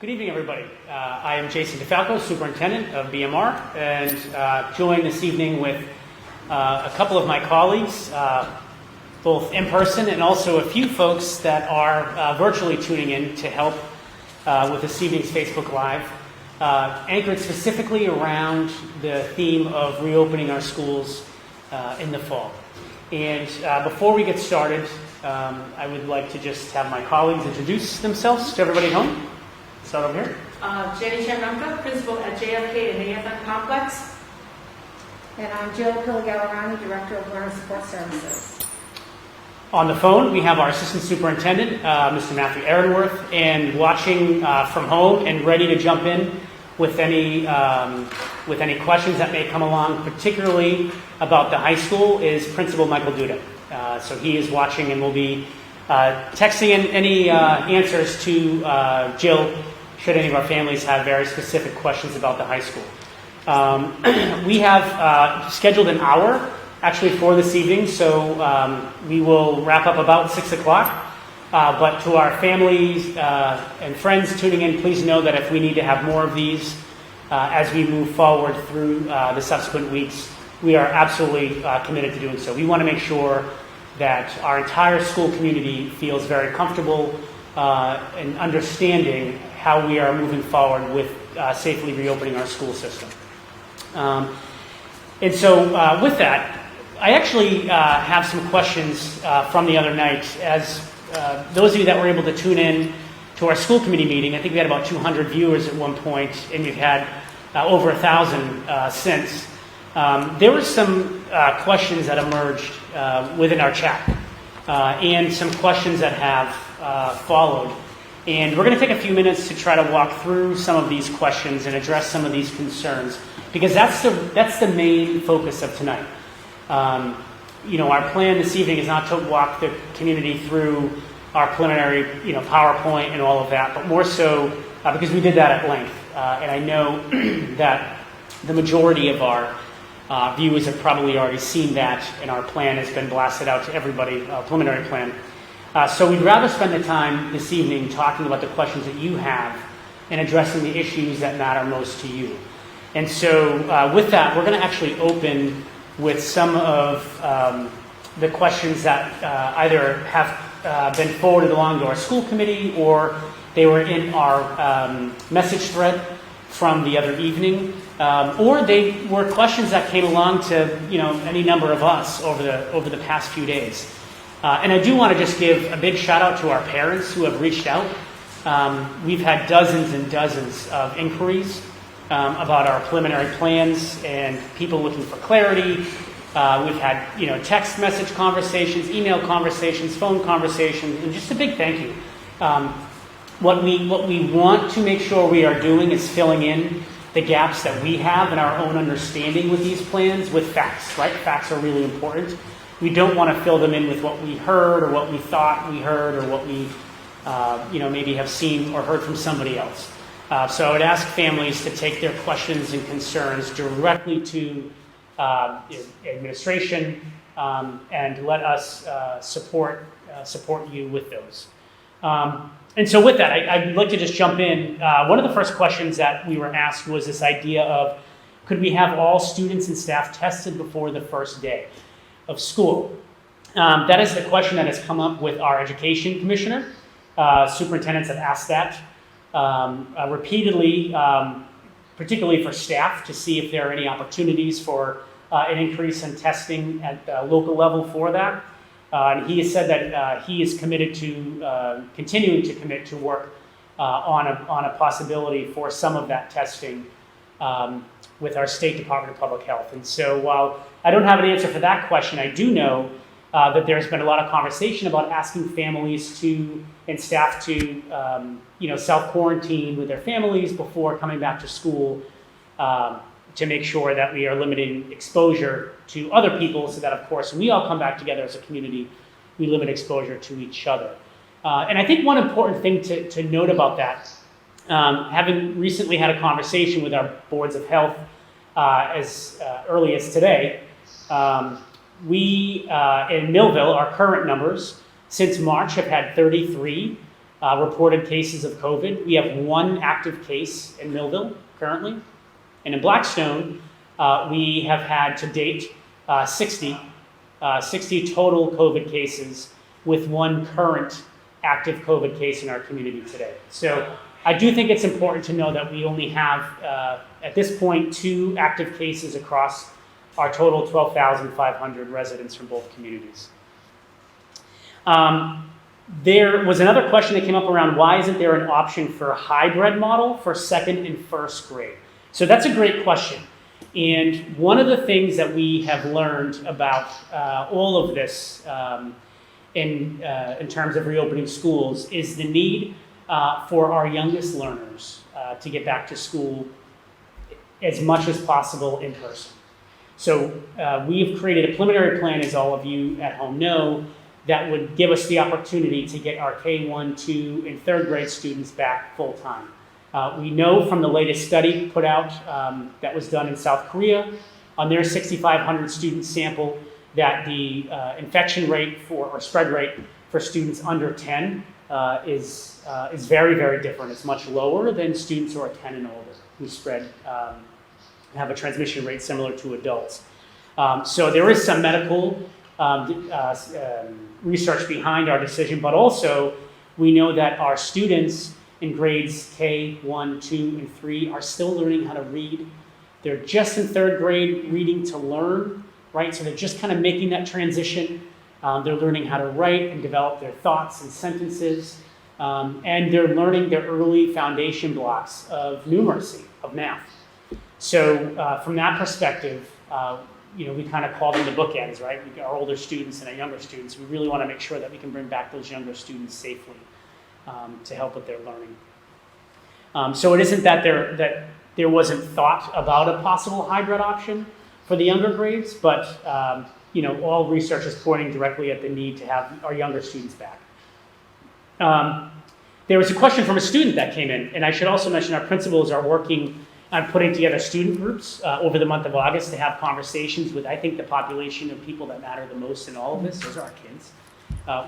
Good evening, everybody. I am Jason DeFalco, Superintendent of BMR, and joined this evening with a couple of my colleagues, both in person and also a few folks that are virtually tuning in to help with this evening's Facebook Live, anchored specifically around the theme of reopening our schools in the fall. And before we get started, I would like to just have my colleagues introduce themselves to everybody at home. Start over here. Jenny Chemnunka, Principal at JFK and AFM Complex. And I'm Jill Piligallerani, Director of Learner Support Services. On the phone, we have our Assistant Superintendent, Mr. Matthew Aaronworth, and watching from home and ready to jump in with any questions that may come along, particularly about the high school, is Principal Michael Duda. So he is watching and will be texting in any answers to Jill should any of our families have very specific questions about the high school. We have scheduled an hour actually for this evening, so we will wrap up about 6 o'clock. But to our families and friends tuning in, please know that if we need to have more of these as we move forward through the subsequent weeks, we are absolutely committed to doing so. We want to make sure that our entire school community feels very comfortable in understanding how we are moving forward with safely reopening our school system. And so with that, I actually have some questions from the other night. As those of you that were able to tune in to our school committee meeting, I think we had about 200 viewers at one point, and we've had over 1,000 since. There were some questions that emerged within our chat and some questions that have followed. And we're going to take a few minutes to try to walk through some of these questions and address some of these concerns, because that's the main focus of tonight. Our plan this evening is not to walk the community through our preliminary, PowerPoint and all of that, but more so because we did that at length. And I know that the majority of our viewers have probably already seen that, and our plan has been blasted out to everybody, preliminary plan. So we'd rather spend the time this evening talking about the questions that you have and addressing the issues that matter most to you. And so with that, we're going to actually open with some of the questions that either have been forwarded along to our school committee, or they were in our message thread from the other evening, or they were questions that came along to any number of us over the past few days. And I do want to just give a big shout out to our parents who have reached out. We've had dozens and dozens of inquiries about our preliminary plans and people looking for clarity. We've had text message conversations, email conversations, phone conversations, and just a big thank you. What we want to make sure we are doing is filling in the gaps that we have in our own understanding with these plans with facts, right? Facts are really important. We don't want to fill them in with what we heard or what we thought we heard or what we maybe have seen or heard from somebody else. So I would ask families to take their questions and concerns directly to administration and let us support you with those. And so with that, I'd like to just jump in. One of the first questions that we were asked was this idea of, could we have all students and staff tested before the first day of school? That is the question that has come up with our education commissioner. Superintendents have asked that repeatedly, particularly for staff, to see if there are any opportunities for an increase in testing at the local level for that. And he has said that he is committed to continuing to commit to work on a possibility for some of that testing with our State Department of Public Health. And so while I don't have an answer for that question, I do know that there's been a lot of conversation about asking families and staff to self-quarantine with their families before coming back to school to make sure that we are limiting exposure to other people, so that, of course, when we all come back together as a community, we limit exposure to each other. And I think one important thing to note about that, having recently had a conversation with our boards of health as early as today, we in Millville, our current numbers since March have had 33 reported cases of COVID. We have 1 active case in Millville currently. And in Blackstone, we have had to date 60 total COVID cases with 1 current active COVID case in our community today. So I do think it's important to know that we only have, at this point, 2 active cases across our total 12,500 residents from both communities. There was another question that came up around why isn't there an option for a hybrid model for 2nd and 1st grade? So that's a great question. And one of the things that we have learned about all of this in terms of reopening schools is the need for our youngest learners to get back to school as much as possible in person. So we've created a preliminary plan, as all of you at home know, that would give us the opportunity to get our K1, 2, and 3rd grade students back full time. We know from the latest study put out that was done in South Korea on their 6,500 student sample that the infection rate or spread rate for students under 10 is very, very different. It's much lower than students who are 10 and older who have a transmission rate similar to adults. So there is some medical research behind our decision, but also we know that our students in grades K, 1, 2, and 3 are still learning how to read. They're just in 3rd grade reading to learn, right? So they're just kind of making that transition. They're learning how to write and develop their thoughts and sentences. And they're learning their early foundation blocks of numeracy, of math. So from that perspective, we kind of call them the bookends, right? We got our older students and our younger students. We really want to make sure that we can bring back those younger students safely to help with their learning. So it isn't that there wasn't thought about a possible hybrid option for the younger grades, but all research is pointing directly at the need to have our younger students back. There was a question from a student that came in, and I should also mention our principals are working on putting together student groups over the month of August to have conversations with, I think, the population of people that matter the most in all of this. Those are our kids.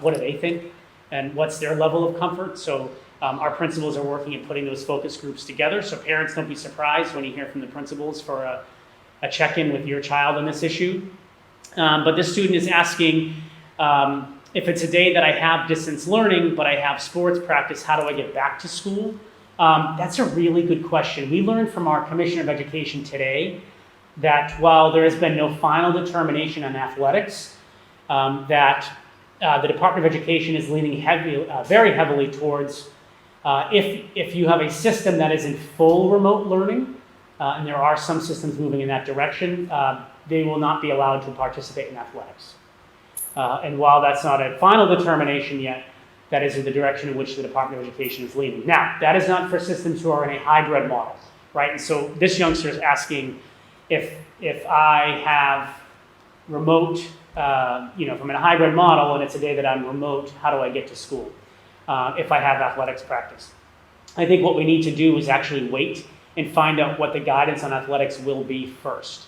What do they think? And what's their level of comfort? So our principals are working at putting those focus groups together. So parents, don't be surprised when you hear from the principals for a check-in with your child on this issue. But this student is asking, if it's a day that I have distance learning, but I have sports practice, how do I get back to school? That's a really good question. We learned from our Commissioner of Education today that while there has been no final determination on athletics, that the Department of Education is leaning very heavily towards if you have a system that is in full remote learning, and there are some systems moving in that direction, they will not be allowed to participate in athletics. And while that's not a final determination yet, that is in the direction in which the Department of Education is leaning. Now, that is not for systems who are in a hybrid model, right? And so this youngster is asking if I have remote, if I'm in a hybrid model and it's a day that I'm remote, how do I get to school if I have athletics practice? I think what we need to do is actually wait and find out what the guidance on athletics will be first.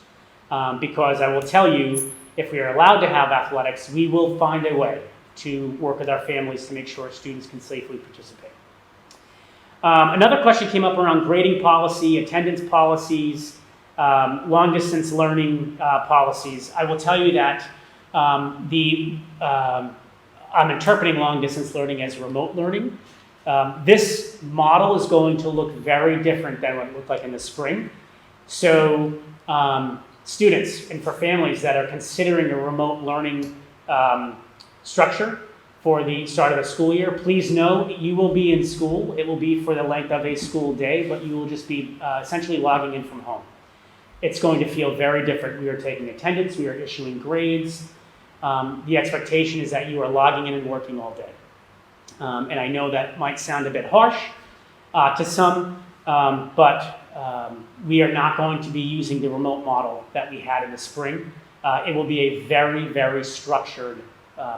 Because I will tell you, if we are allowed to have athletics, we will find a way to work with our families to make sure students can safely participate. Another question came up around grading policy, attendance policies, long distance learning policies. I will tell you that I'm interpreting long distance learning as remote learning. This model is going to look very different than what it looked like in the spring. So students and for families that are considering a remote learning structure for the start of the school year, please know you will be in school. It will be for the length of a school day, but you will just be essentially logging in from home. It's going to feel very different. We are taking attendance, we are issuing grades. The expectation is that you are logging in and working all day. And I know that might sound a bit harsh to some, but we are not going to be using the remote model that we had in the spring. It will be a very, very structured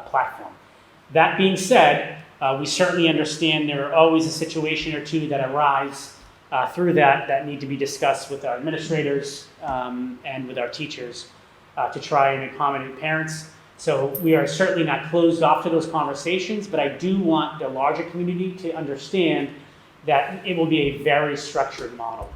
platform. That being said, we certainly understand there are always a situation or two that arise through that need to be discussed with our administrators and with our teachers to try and accommodate parents. So we are certainly not closed off to those conversations, but I do want the larger community to understand that it will be a very structured model.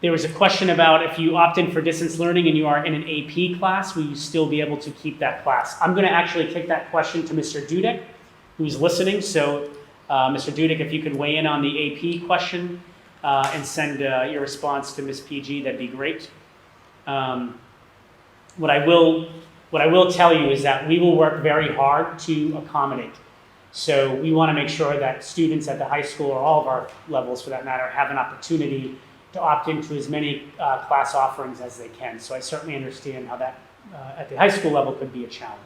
There was a question about if you opt in for distance learning and you are in an AP class, will you still be able to keep that class? I'm going to actually kick that question to Mr. Dudek, who's listening. So, Mr. Dudek, if you could weigh in on the AP question and send your response to Ms. PG, that'd be great. What I will tell you is that we will work very hard to accommodate. So we want to make sure that students at the high school, or all of our levels for that matter, have an opportunity to opt into as many class offerings as they can. So I certainly understand how that at the high school level could be a challenge.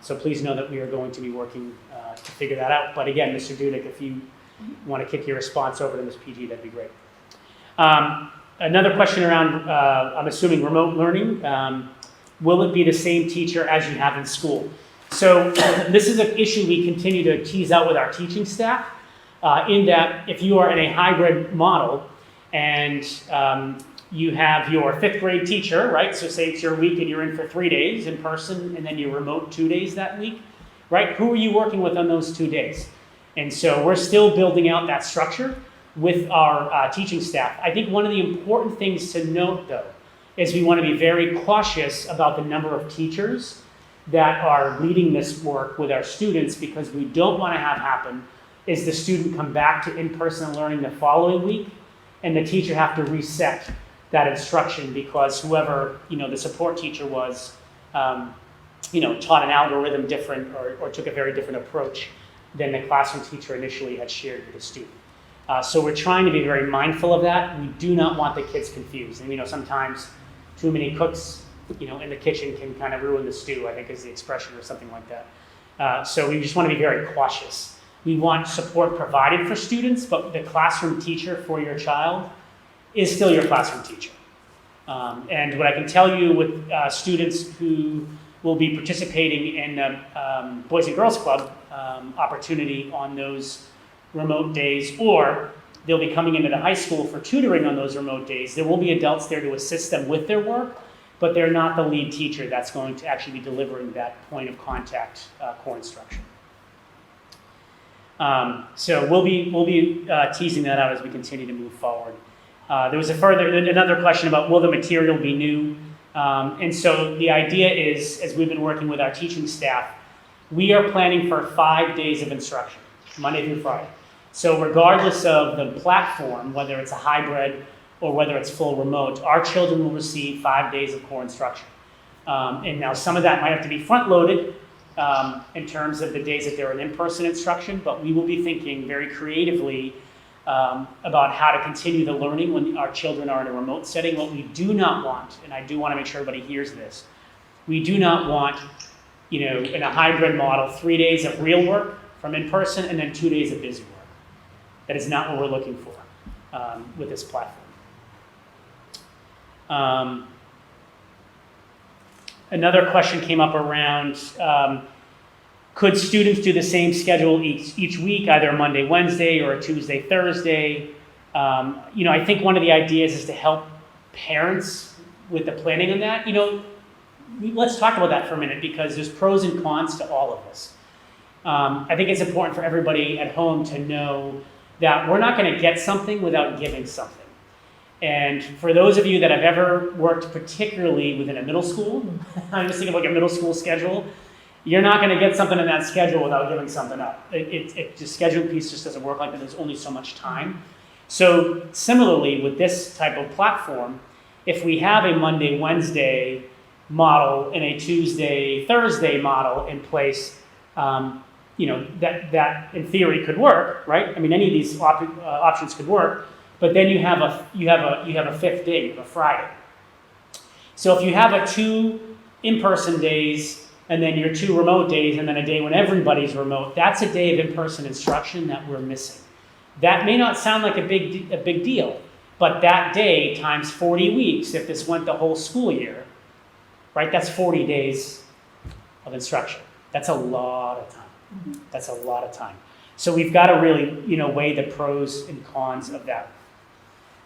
So please know that we are going to be working to figure that out. But again, Mr. Dudek, if you want to kick your response over to Ms. PG, that'd be great. Another question around, I'm assuming remote learning. Will it be the same teacher as you have in school? So this is an issue we continue to tease out with our teaching staff, in that if you are in a hybrid model and you have your 5th grade teacher, right? So say it's your week and you're in for 3 days in person and then you're remote 2 days that week, right? Who are you working with on those 2 days? And so we're still building out that structure with our teaching staff. I think one of the important things to note, though, is we want to be very cautious about the number of teachers that are leading this work with our students, because we don't want to have happen is the student come back to in-person learning the following week and the teacher have to reset that instruction because whoever, the support teacher was, taught an algorithm different or took a very different approach than the classroom teacher initially had shared with the student. So we're trying to be very mindful of that. We do not want the kids confused. And sometimes too many cooks, in the kitchen can kind of ruin the stew, I think is the expression, or something like that. So we just want to be very cautious. We want support provided for students, but the classroom teacher for your child is still your classroom teacher. And what I can tell you with students who will be participating in the Boys and Girls Club opportunity on those remote days, or they'll be coming into the high school for tutoring on those remote days, there will be adults there to assist them with their work, but they're not the lead teacher that's going to actually be delivering that point of contact core instruction. So we'll be teasing that out as we continue to move forward. There was another question about will the material be new? And so the idea is, as we've been working with our teaching staff, we are planning for 5 days of instruction, Monday through Friday. So regardless of the platform, whether it's a hybrid or whether it's full remote, our children will receive 5 days of core instruction. And now some of that might have to be front-loaded in terms of the days that they're in in-person instruction, but we will be thinking very creatively about how to continue the learning when our children are in a remote setting. What we do not want, and I do want to make sure everybody hears this, we do not want, in a hybrid model, 3 days of real work from in-person and then 2 days of busy work. That is not what we're looking for with this platform. Another question came up around, could students do the same schedule each week, either a Monday, Wednesday, or a Tuesday, Thursday? I think one of the ideas is to help parents with the planning on that. Let's talk about that for a minute, because there's pros and cons to all of this. I think it's important for everybody at home to know that we're not going to get something without giving something. And for those of you that have ever worked particularly within a middle school, I'm just thinking of like a middle school schedule, you're not going to get something in that schedule without giving something up. The scheduling piece just doesn't work like that. There's only so much time. So similarly with this type of platform, if we have a Monday, Wednesday model and a Tuesday, Thursday model in place, that in theory could work, right? I mean, any of these options could work. But then you have a fifth day, a Friday. So if you have 2 in-person days and then your 2 remote days and then a day when everybody's remote, that's a day of in-person instruction that we're missing. That may not sound like a big deal, but that day times 40 weeks, if this went the whole school year, right? That's 40 days of instruction. That's a lot of time. That's a lot of time. So we've got to really, weigh the pros and cons of that.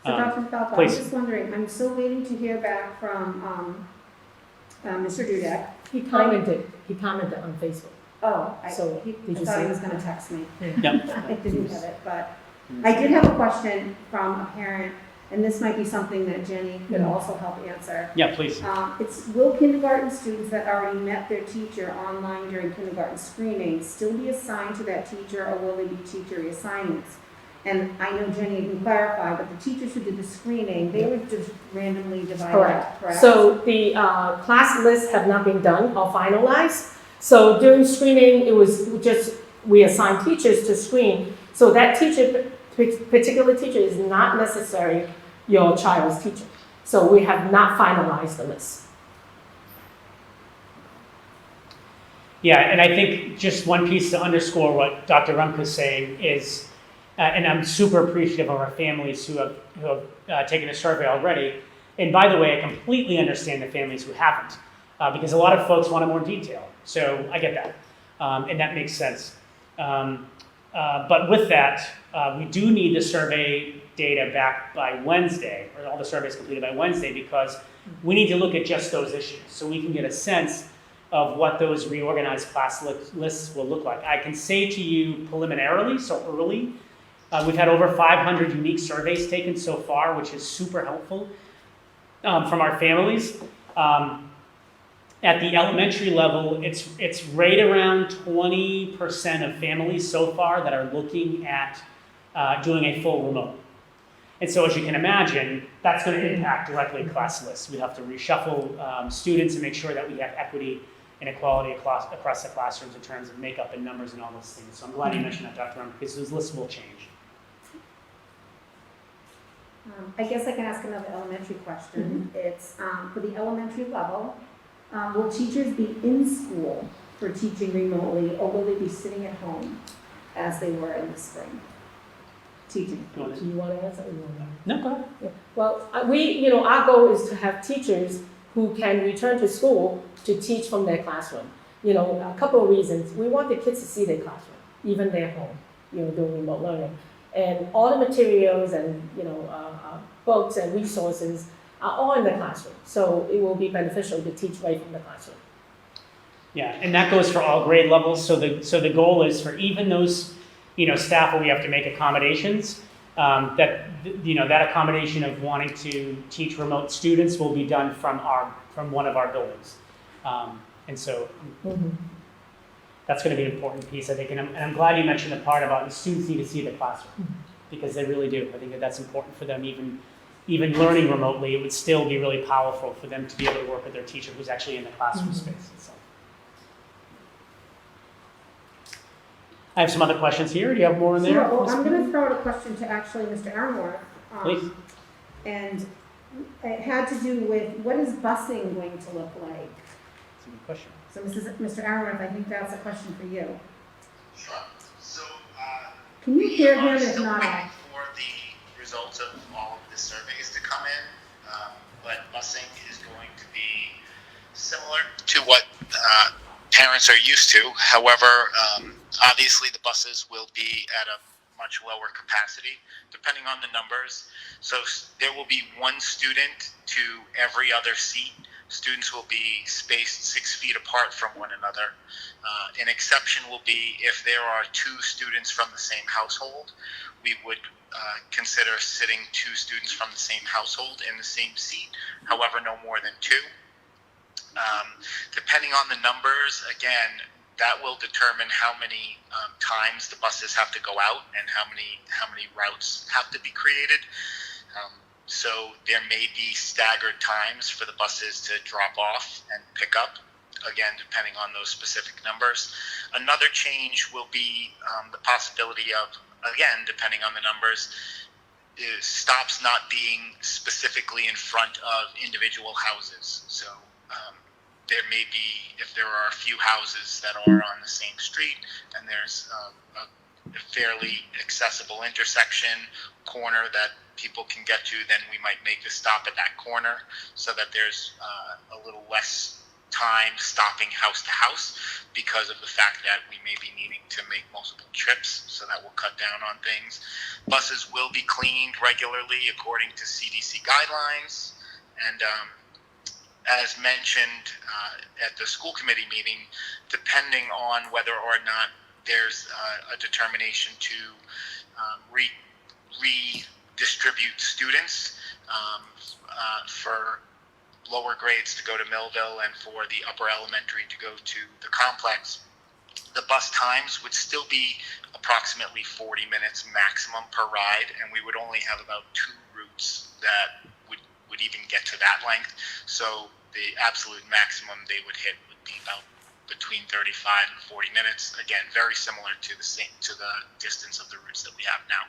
So Dr. Falco, I'm just wondering, I'm still waiting to hear back from Mr. Dudek. He commented on Facebook. Oh, So, I did you thought see he was it? going to text me. Yep. I didn't have it, but I did have a question from a parent, and this might be something that Jenny could also help answer. Yeah, please. It's, will kindergarten students that already met their teacher online during kindergarten screening still be assigned to that teacher, or will they be teacher reassignments? And I know Jenny can clarify, but the teachers who did the screening, they were just randomly divided up, correct? So the class lists have not been done or finalized. So during screening, it was just, we assigned teachers to screen. So that teacher, particular teacher is not necessarily your child's teacher. So we have not finalized the list. Yeah, and I think just one piece to underscore what Dr. Rumke is saying is, and I'm super appreciative of our families who have taken a survey already. And by the way, I completely understand the families who haven't, because a lot of folks wanted more detail. So I get that, and that makes sense. But with that, we do need the survey data back by Wednesday, or all the surveys completed by Wednesday, because we need to look at just those issues so we can get a sense of what those reorganized class lists will look like. I can say to you preliminarily, so early, we've had over 500 unique surveys taken so far, which is super helpful from our families. At the elementary level, it's right around 20% of families so far that are looking at doing a full remote. And so as you can imagine, that's going to impact directly class lists. We have to reshuffle students and make sure that we have equity and equality across the classrooms in terms of makeup and numbers and all those things. So I'm glad you mentioned that, Dr. Rumke, because those lists will change. I guess I can ask another elementary question. It's for the elementary level, will teachers be in school for teaching remotely, or will they be sitting at home as they were in the spring teaching? Do you want to answer? Or you want to? No, go ahead. Yeah. Well, our goal is to have teachers who can return to school to teach from their classroom. A couple of reasons. We want the kids to see their classroom, even their home, doing remote learning. And all the materials and, books and resources are all in the classroom. So it will be beneficial to teach right from the classroom. Yeah, and that goes for all grade levels. So the goal is for even those, staff where we have to make accommodations, that accommodation of wanting to teach remote students will be done from one of our buildings. And so that's going to be an important piece, I think. And I'm glad you mentioned the part about the students need to see the classroom, because they really do. I think that's important for them. Even learning remotely, it would still be really powerful for them to be able to work with their teacher who's actually in the classroom space itself. I have some other questions here. Do you have more in there? Sure. Well, I'm going to throw out a question to actually Mr. Aronworth. Please. And it had to do with, what is busing going to look like? That's a good question. So Mr. Aronworth, I think that's a question for you. Sure. So, Can you hear him? we are If still not, waiting for the results of all of the surveys to come in, but busing is going to be similar to what parents are used to. However, obviously the buses will be at a much lower capacity, depending on the numbers. So there will be one student to every other seat. Students will be spaced 6 feet apart from one another. An exception will be if there are 2 students from the same household. We would consider sitting 2 students from the same household in the same seat, however, no more than 2. Depending on the numbers, again, that will determine how many times the buses have to go out and how many routes have to be created. So there may be staggered times for the buses to drop off and pick up, again, depending on those specific numbers. Another change will be the possibility of, again, depending on the numbers, is stops not being specifically in front of individual houses. So there may be, if there are a few houses that are on the same street and there's a fairly accessible intersection corner that people can get to, then we might make the stop at that corner so that there's a little less time stopping house to house because of the fact that we may be needing to make multiple trips, so that will cut down on things. Buses will be cleaned regularly according to CDC guidelines, and as mentioned at the school committee meeting, depending on whether or not there's a determination to redistribute students for lower grades to go to Millville and for the upper elementary to go to the complex, the bus times would still be approximately 40 minutes maximum per ride, and we would only have about 2 routes that would even get to that length. So the absolute maximum they would hit would be about between 35 and 40 minutes. Again, very similar to the distance of the routes that we have now.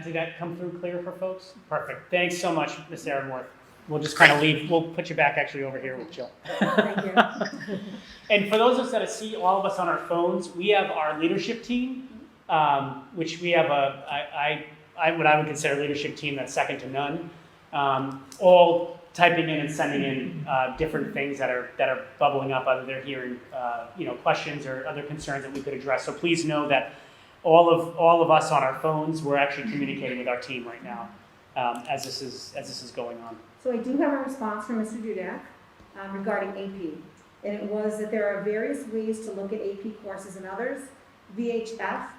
Did that come through clear for folks? Perfect. Thanks so much, Ms. Aaronworth. We'll just kind of leave. We'll put you back actually over here with Jill. Thank you. And for those of us that see all of us on our phones, we have our leadership team, which we have what I would consider a leadership team that's second to none, all typing in and sending in different things that are bubbling up, either they're hearing questions or other concerns that we could address. So please know that all of us on our phones, we're actually communicating with our team right now as this is going on. So I do have a response from Mr. Dudek regarding AP. And it was that there are various ways to look at AP courses and others. VHS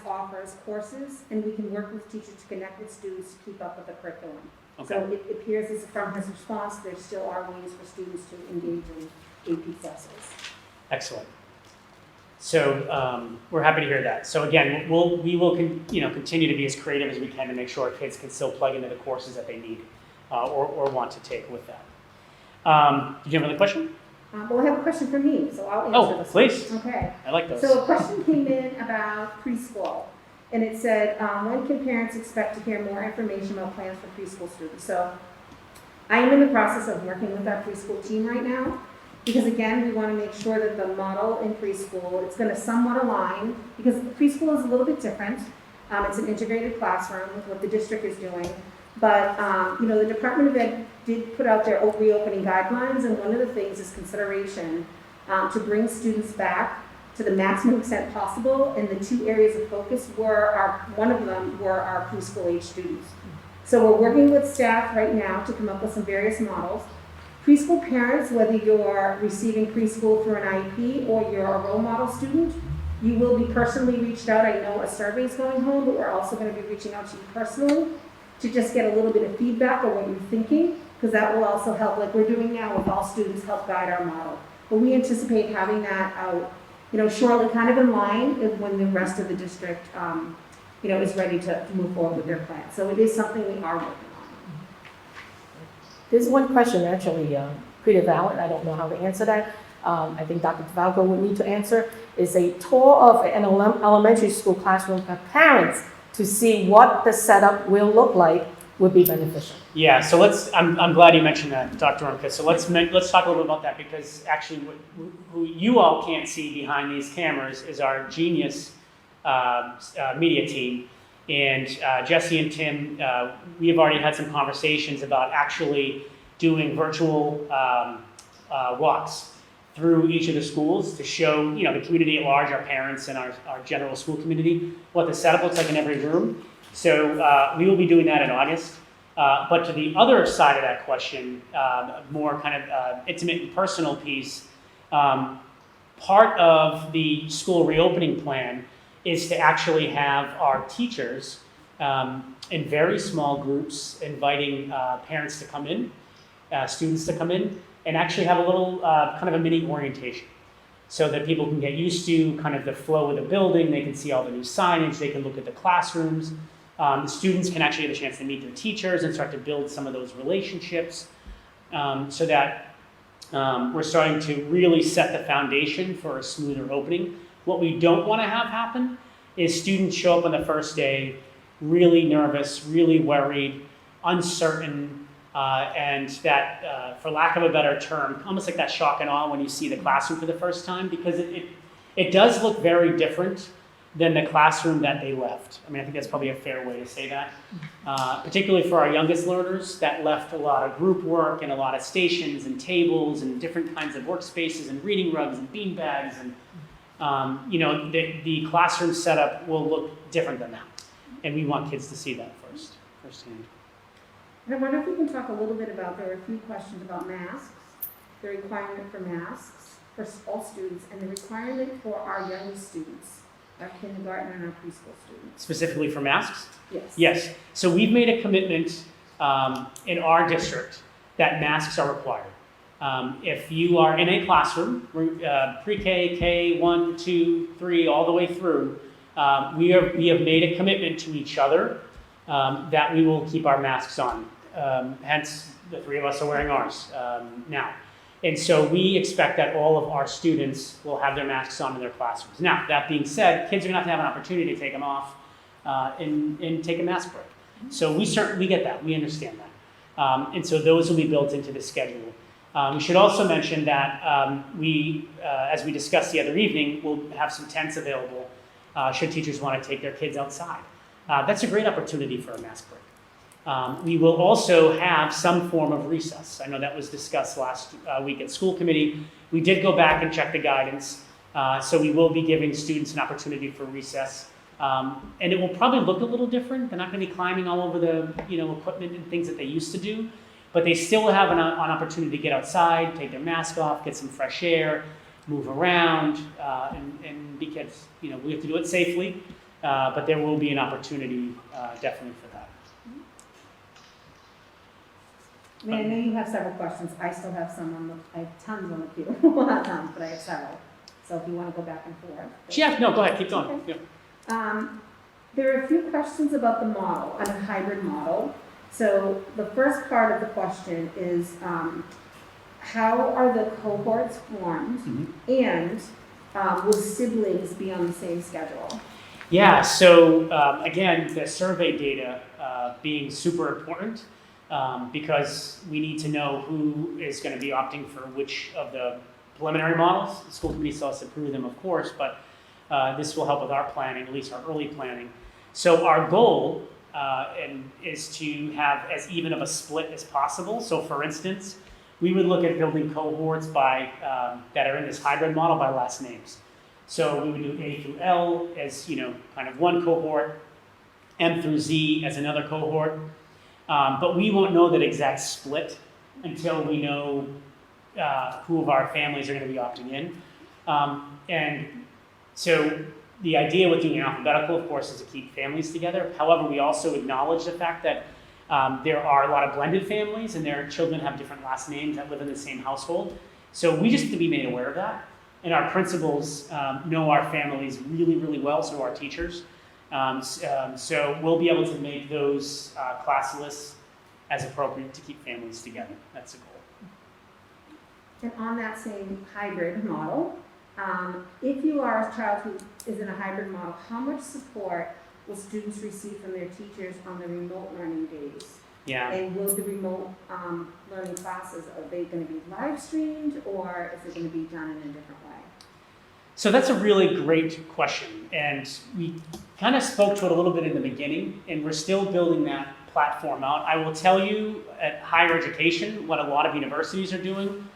offers courses, and we can work with teachers to connect with students to keep up with the curriculum. Okay. So it appears as from his response, there still are ways for students to engage in AP courses. Excellent. So we're happy to hear that. So again, we will continue to be as creative as we can to make sure our kids can still plug into the courses that they need or want to take with that. Did you have another question? Well, I have a question for me, so I'll answer this. Please. Okay. I like those. So a question came in about preschool, and it said, when can parents expect to hear more information about plans for preschool students? So I am in the process of working with our preschool team right now, because again, we want to make sure that the model in preschool, it's going to somewhat align, because preschool is a little bit different. It's an integrated classroom with what the district is doing. But, the Department of Ed did put out their reopening guidelines, and one of the things is consideration to bring students back to the maximum extent possible, and the 2 areas of focus one of them were our preschool age students. So we're working with staff right now to come up with some various models. Preschool parents, whether you're receiving preschool through an IEP or you're a role model student, you will be personally reached out. I know a survey is going home, but we're also going to be reaching out to you personally to just get a little bit of feedback on what you're thinking, because that will also help, like we're doing now with all students, help guide our model. But we anticipate having that out, shortly, kind of in line when the rest of the district, is ready to move forward with their plan. So it is something we are working on. There's one question actually pretty valid. I don't know how to answer that. I think Dr. DeFalco would need to answer. Is a tour of an elementary school classroom for parents to see what the setup will look like would be beneficial. Yeah, so I'm glad you mentioned that, Dr. Ormquist. So let's talk a little bit about that, because actually who you all can't see behind these cameras is our genius media team. And Jesse and Tim, we have already had some conversations about actually doing virtual walks through each of the schools to show the community at large, our parents and our general school community, what the setup looks like in every room. So we will be doing that in August. But to the other side of that question, more kind of intimate and personal piece, part of the school reopening plan is to actually have our teachers in very small groups inviting parents to come in, students to come in, and actually have a little kind of a mini orientation so that people can get used to kind of the flow of the building. They can see all the new signage. They can look at the classrooms. The students can actually get a chance to meet their teachers and start to build some of those relationships so that we're starting to really set the foundation for a smoother opening. What we don't want to have happen is students show up on the first day really nervous, really worried, uncertain, and that, for lack of a better term, almost like that shock and awe when you see the classroom for the first time, because it does look very different than the classroom that they left. I mean, I think that's probably a fair way to say that. Particularly for our youngest learners that left a lot of group work and a lot of stations and tables and different kinds of workspaces and reading rugs and bean bags. And, the classroom setup will look different than that. And we want kids to see that firsthand. And I wonder if we can talk a little bit about, there are a few questions about masks, the requirement for masks for all students, and the requirement for our young students, our kindergarten and our preschool students. Specifically for masks? Yes. Yes. So we've made a commitment in our district that masks are required. If you are in a classroom, pre-K, K, 1, 2, 3, all the way through, we have made a commitment to each other that we will keep our masks on. Hence, the three of us are wearing ours now. And so we expect that all of our students will have their masks on in their classrooms. Now, that being said, kids are going to have an opportunity to take them off and take a mask break. So we get that. We understand that. And so those will be built into the schedule. We should also mention that as we discussed the other evening, we'll have some tents available should teachers want to take their kids outside. That's a great opportunity for a mask break. We will also have some form of recess. I know that was discussed last week at school committee. We did go back and check the guidance. So we will be giving students an opportunity for recess. And it will probably look a little different. They're not going to be climbing all over the equipment and things that they used to do. But they still have an opportunity to get outside, take their mask off, get some fresh air, move around, and be kids. We have to do it safely, but there will be an opportunity definitely for that. I mean, I know you have several questions. I still have some I have tons on the queue. Well, not tons, but I have several. So if you want to go back and forth. Yeah, no, go ahead, keep going. Okay. Yeah. There are a few questions about the model, on a hybrid model. So the first part of the question is, how are the cohorts formed, and will siblings be on the same schedule? Yeah, so again, the survey data being super important because we need to know who is going to be opting for which of the preliminary models. The school committee still has to approve them, of course, but this will help with our planning, at least our early planning. So our goal is to have as even of a split as possible. So for instance, we would look at building cohorts by that are in this hybrid model by last names. So we would do A through L as kind of one cohort, M through Z as another cohort, but we won't know that exact split until we know who of our families are going to be opting in. And so the idea with doing alphabetical, of course, is to keep families together. However, we also acknowledge the fact that there are a lot of blended families and their children have different last names that live in the same household. So we just have to be made aware of that. And our principals know our families really, really well, so do our teachers. So we'll be able to make those class lists as appropriate to keep families together. That's the goal. And on that same hybrid model, if you are a child who is in a hybrid model, how much support will students receive from their teachers on the remote learning days? Yeah. And will the remote learning classes, are they going to be live streamed, or is it going to be done in a different way? So that's a really great question. And we kind of spoke to it a little bit in the beginning, and we're still building that platform out. I will tell you at higher education, what a lot of universities are doing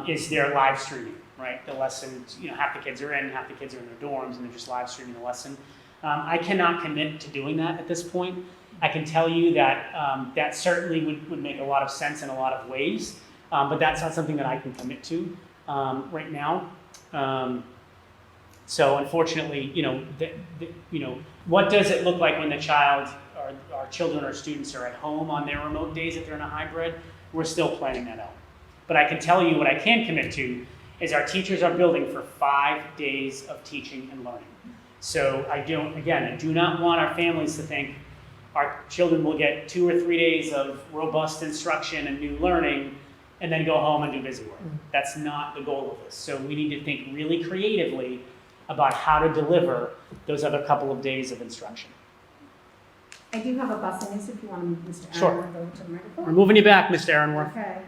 is they're live streaming. Right, the lesson, half the kids are in, half the kids are in their dorms, and they're just live streaming the lesson. I cannot commit to doing that at this point. I can tell you that that certainly would make a lot of sense in a lot of ways, but that's not something that I can commit to right now. So unfortunately, what does it look like when the child or our children or students are at home on their remote days if they're in a hybrid? We're still planning that out. But I can tell you what I can commit to is our teachers are building for 5 days of teaching and learning. So I do not want our families to think our children will get 2 or 3 days of robust instruction and new learning and then go home and do busy work. That's not the goal of this. So we need to think really creatively about how to deliver those other couple of days of instruction. I do have a busing list if you want to move Mr. Sure. Aaronworth over to the microphone. We're moving you back, Mr. Aaronworth. Okay.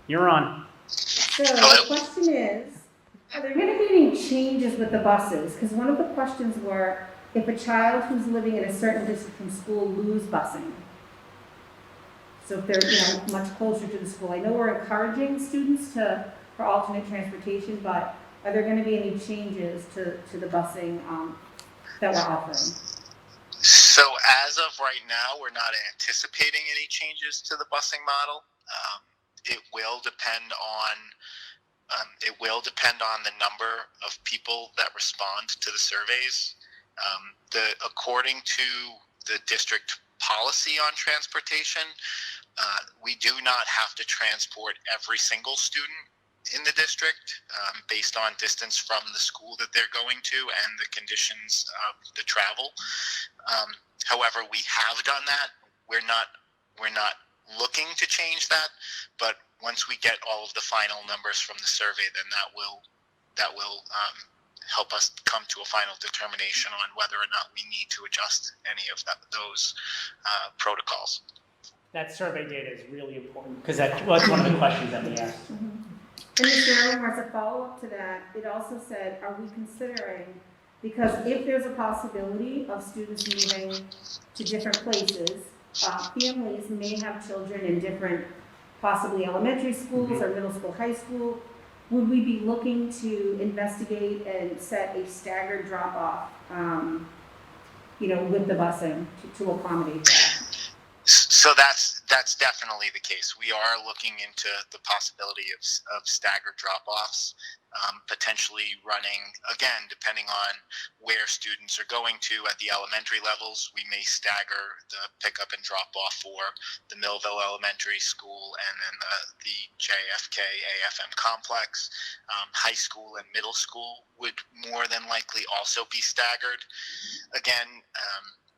You're on. So the question is, are there going to be any changes with the buses? Because one of the questions were, if a child who's living in a certain distance from school lose busing. So if they're much closer to the school. I know we're encouraging students for alternate transportation, but are there going to be any changes to the busing that we're offering? So as of right now, we're not anticipating any changes to the busing model. It will depend on the number of people that respond to the surveys. According to the district policy on transportation, we do not have to transport every single student in the district based on distance from the school that they're going to and the conditions of the travel. However, we have done that. We're not looking to change that, but once we get all of the final numbers from the survey, then that will help us come to a final determination on whether or not we need to adjust any of those protocols. That survey data is really important because that's one of the questions that we asked. And Mr. Elmore, as a follow-up to that, it also said, are we considering, because if there's a possibility of students moving to different places, families may have children in different, possibly elementary schools or middle school, high school, would we be looking to investigate and set a staggered drop-off, with the busing to accommodate that? So that's definitely the case. We are looking into the possibility of staggered drop-offs, potentially running, again, depending on where students are going to at the elementary levels. We may stagger the pickup and drop-off for the Millville Elementary School and then the JFK AFM complex. High school and middle school would more than likely also be staggered. Again,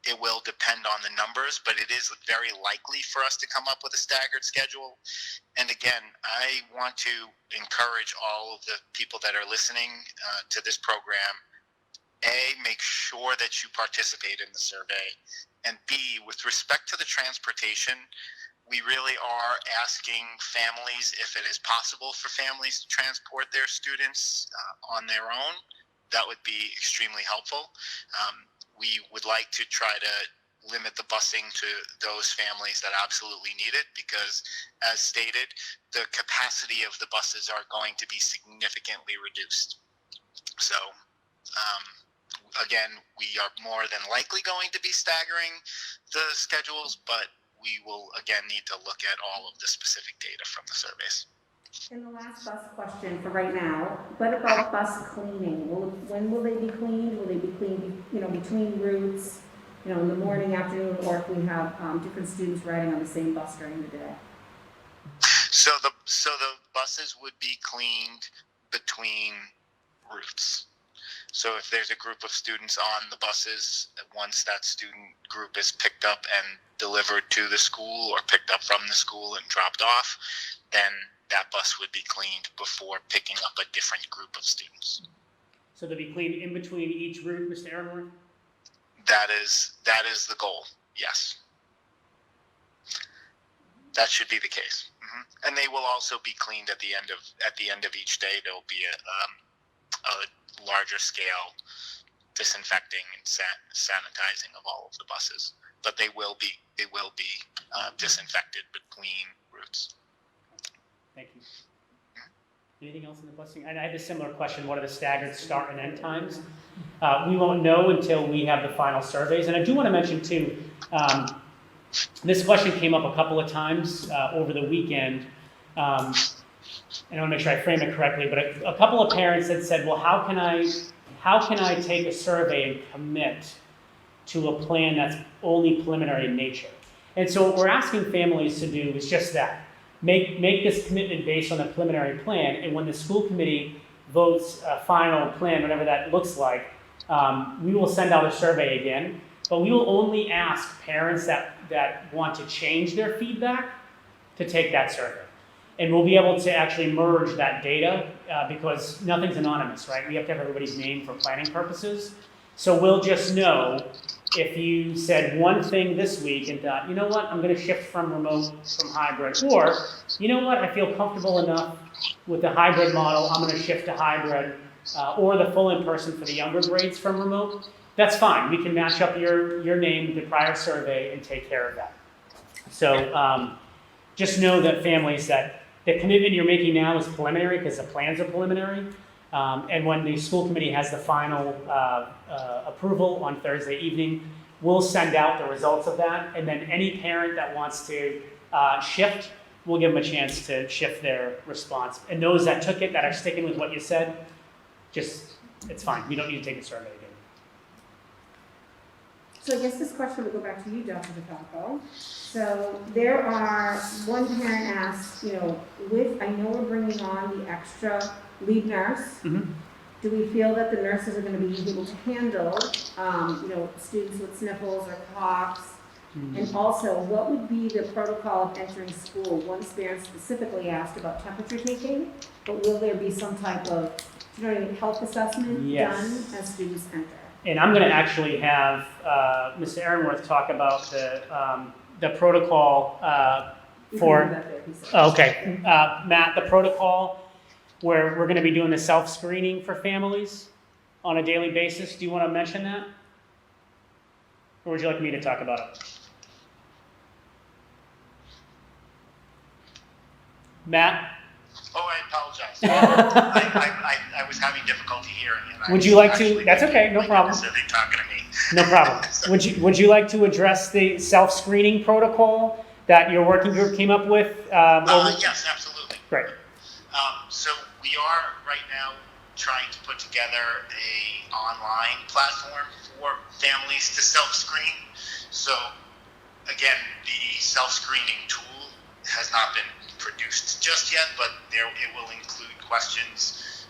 it will depend on the numbers, but it is very likely for us to come up with a staggered schedule. And again, I want to encourage all of the people that are listening to this program, A, make sure that you participate in the survey, and B, with respect to the transportation, we really are asking families if it is possible for families to transport their students on their own. That would be extremely helpful. We would like to try to limit the busing to those families that absolutely need it because, as stated, the capacity of the buses are going to be significantly reduced. So, again, we are more than likely going to be staggering the schedules, but we will, again, need to look at all of the specific data from the surveys. And the last bus question for right now, what about bus cleaning? When will they be cleaned? Will they be cleaned, between routes, in the morning, afternoon, or if we have different students riding on the same bus during the day? So the buses would be cleaned between routes. So if there's a group of students on the buses, once that student group is picked up and delivered to the school or picked up from the school and dropped off, then that bus would be cleaned before picking up a different group of students. So they'll be cleaned in between each route, Mr. Aaronworth? That is the goal, yes. That should be the case. Mm-hmm. And they will also be cleaned at the end of each day. There will be a larger scale disinfecting and sanitizing of all of the buses. But they will be disinfected between routes. Thank you. Anything else in the busing? And I had a similar question. What are the staggered start and end times? We won't know until we have the final surveys. And I do want to mention, too, this question came up a couple of times over the weekend. And I want to make sure I frame it correctly. But a couple of parents had said, well, how can I take a survey and commit to a plan that's only preliminary in nature? And so what we're asking families to do is just that. Make this commitment based on the preliminary plan, and when the school committee votes a final plan, whatever that looks like, we will send out a survey again, but we will only ask parents that want to change their feedback to take that survey. And we'll be able to actually merge that data because nothing's anonymous, right? We have to have everybody's name for planning purposes. So we'll just know if you said one thing this week and thought, you know what, I'm going to shift from remote from hybrid, or you know what, I feel comfortable enough with the hybrid model, I'm going to shift to hybrid, or the full in-person for the younger grades from remote, that's fine. We can match up your name with the prior survey and take care of that. So just know that families, that the commitment you're making now is preliminary because the plans are preliminary. And when the school committee has the final approval on Thursday evening, we'll send out the results of that, and then any parent that wants to shift, we'll give them a chance to shift their response. And those that took it, that are sticking with what you said, it's fine. You don't need to take the survey again. So I guess this question would go back to you, Dr. DeFalco. So there are, one parent asked, I know we're bringing on the extra lead nurse. Mm-hmm. Do we feel that the nurses are going to be able to handle, students with sniffles or coughs? Mm-hmm. And also, what would be the protocol of entering school? One parent specifically asked about temperature taking, but will there be some type of health assessment Yes. done as students enter? And I'm going to actually have Mr. Aaronworth talk about the protocol You can for. leave that there, he said. Okay, Matt, the protocol where we're going to be doing the self-screening for families on a daily basis. Do you want to mention that? Or would you like me to talk about it? Matt? Oh, I apologize. I was having difficulty hearing it. Would you like to? That's okay, no problem. So they're talking to me. No problem. Would you like to address the self-screening protocol that your working group came up with? Yes, absolutely. Great. So we are right now trying to put together a online platform for families to self-screen. So again, the self-screening tool has not been produced just yet, but it will include questions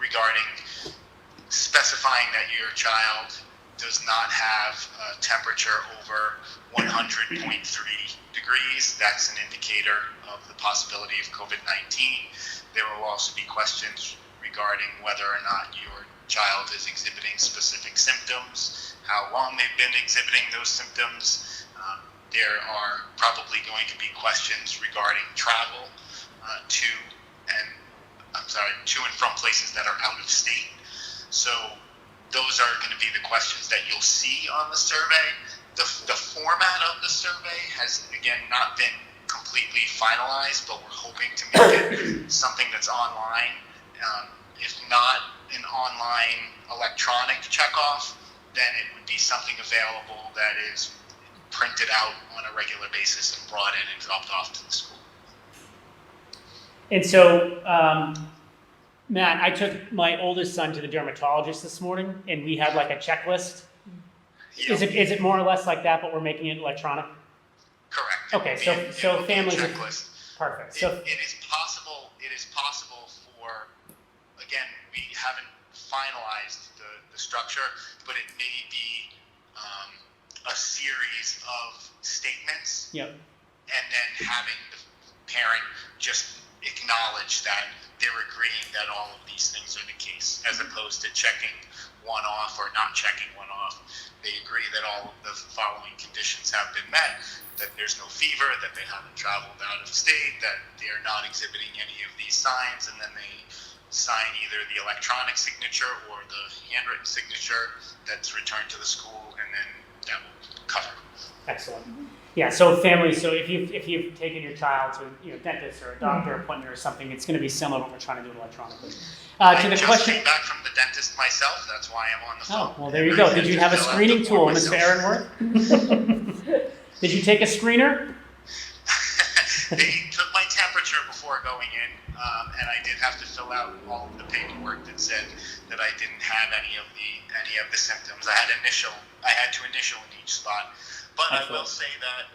regarding specifying that your child does not have a temperature over 100.3 degrees. That's an indicator of the possibility of COVID-19. There will also be questions regarding whether or not your child is exhibiting specific symptoms, how long they've been exhibiting those symptoms. There are probably going to be questions regarding travel to and from places that are out of state. So those are going to be the questions that you'll see on the survey. The format of the survey has, again, not been completely finalized, but we're hoping to make it something that's online. If not an online electronic checkoff, then it would be something available that is printed out on a regular basis and brought in and dropped off to the school. And so, Matt, I took my oldest son to the dermatologist this morning, and we had like a checklist. Yeah. Is it more or less like that, but we're making it electronic? Correct. Okay, so families are checklist. perfect. So It is possible. It is possible for, again, we haven't finalized the structure, but it may be a series of statements, yep. and then having the parent just acknowledge that they're agreeing that all of these things are the case, as opposed to checking one off or not checking one off. They agree that all of the following conditions have been met, that there's no fever, that they haven't traveled out of state, that they are not exhibiting any of these signs, and then they sign either the electronic signature or the handwritten signature that's returned to the school, and then that will cover. Excellent. Yeah, so families, so if you've taken your child to dentist or a doctor appointment or something, it's going to be similar to what we're trying to do electronically. I just came back from the dentist myself. That's why I'm on the phone. Oh, well, there you go. Did you have a screening tool, Mr. Aaronworth? Did you take a screener? They took my temperature before going in, and I did have to fill out all of the paperwork that said that I didn't have any of the symptoms. I had to initial in each spot, but I will say that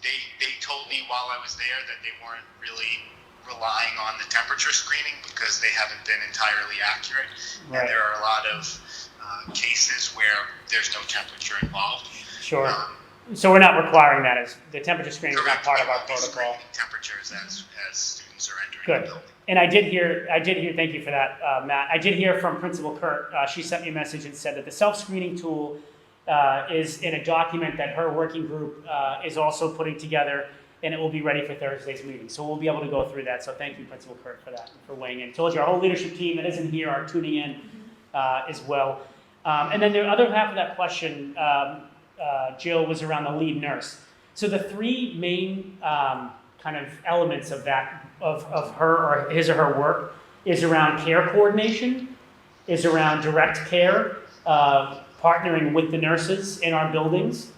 they told me while I was there that they weren't really relying on the temperature screening because they haven't been entirely accurate, Right. and there are a lot of cases where there's no temperature involved. Sure. So we're not requiring that as the temperature screening is not Correct. part of We our won't be protocol. screening temperatures as students are entering Good. the building. And I did hear, thank you for that, Matt. I did hear from Principal Kurt. She sent me a message and said that the self-screening tool is in a document that her working group is also putting together, and it will be ready for Thursday's meeting. So we'll be able to go through that. So thank you, Principal Kurt, for that, for weighing in. Told you, our whole leadership team that isn't here are tuning in as well. And then the other half of that question, Jill, was around the lead nurse. So the three main kind of elements of that, of her or his or her work, is around care coordination, is around direct care, partnering with the nurses in our buildings,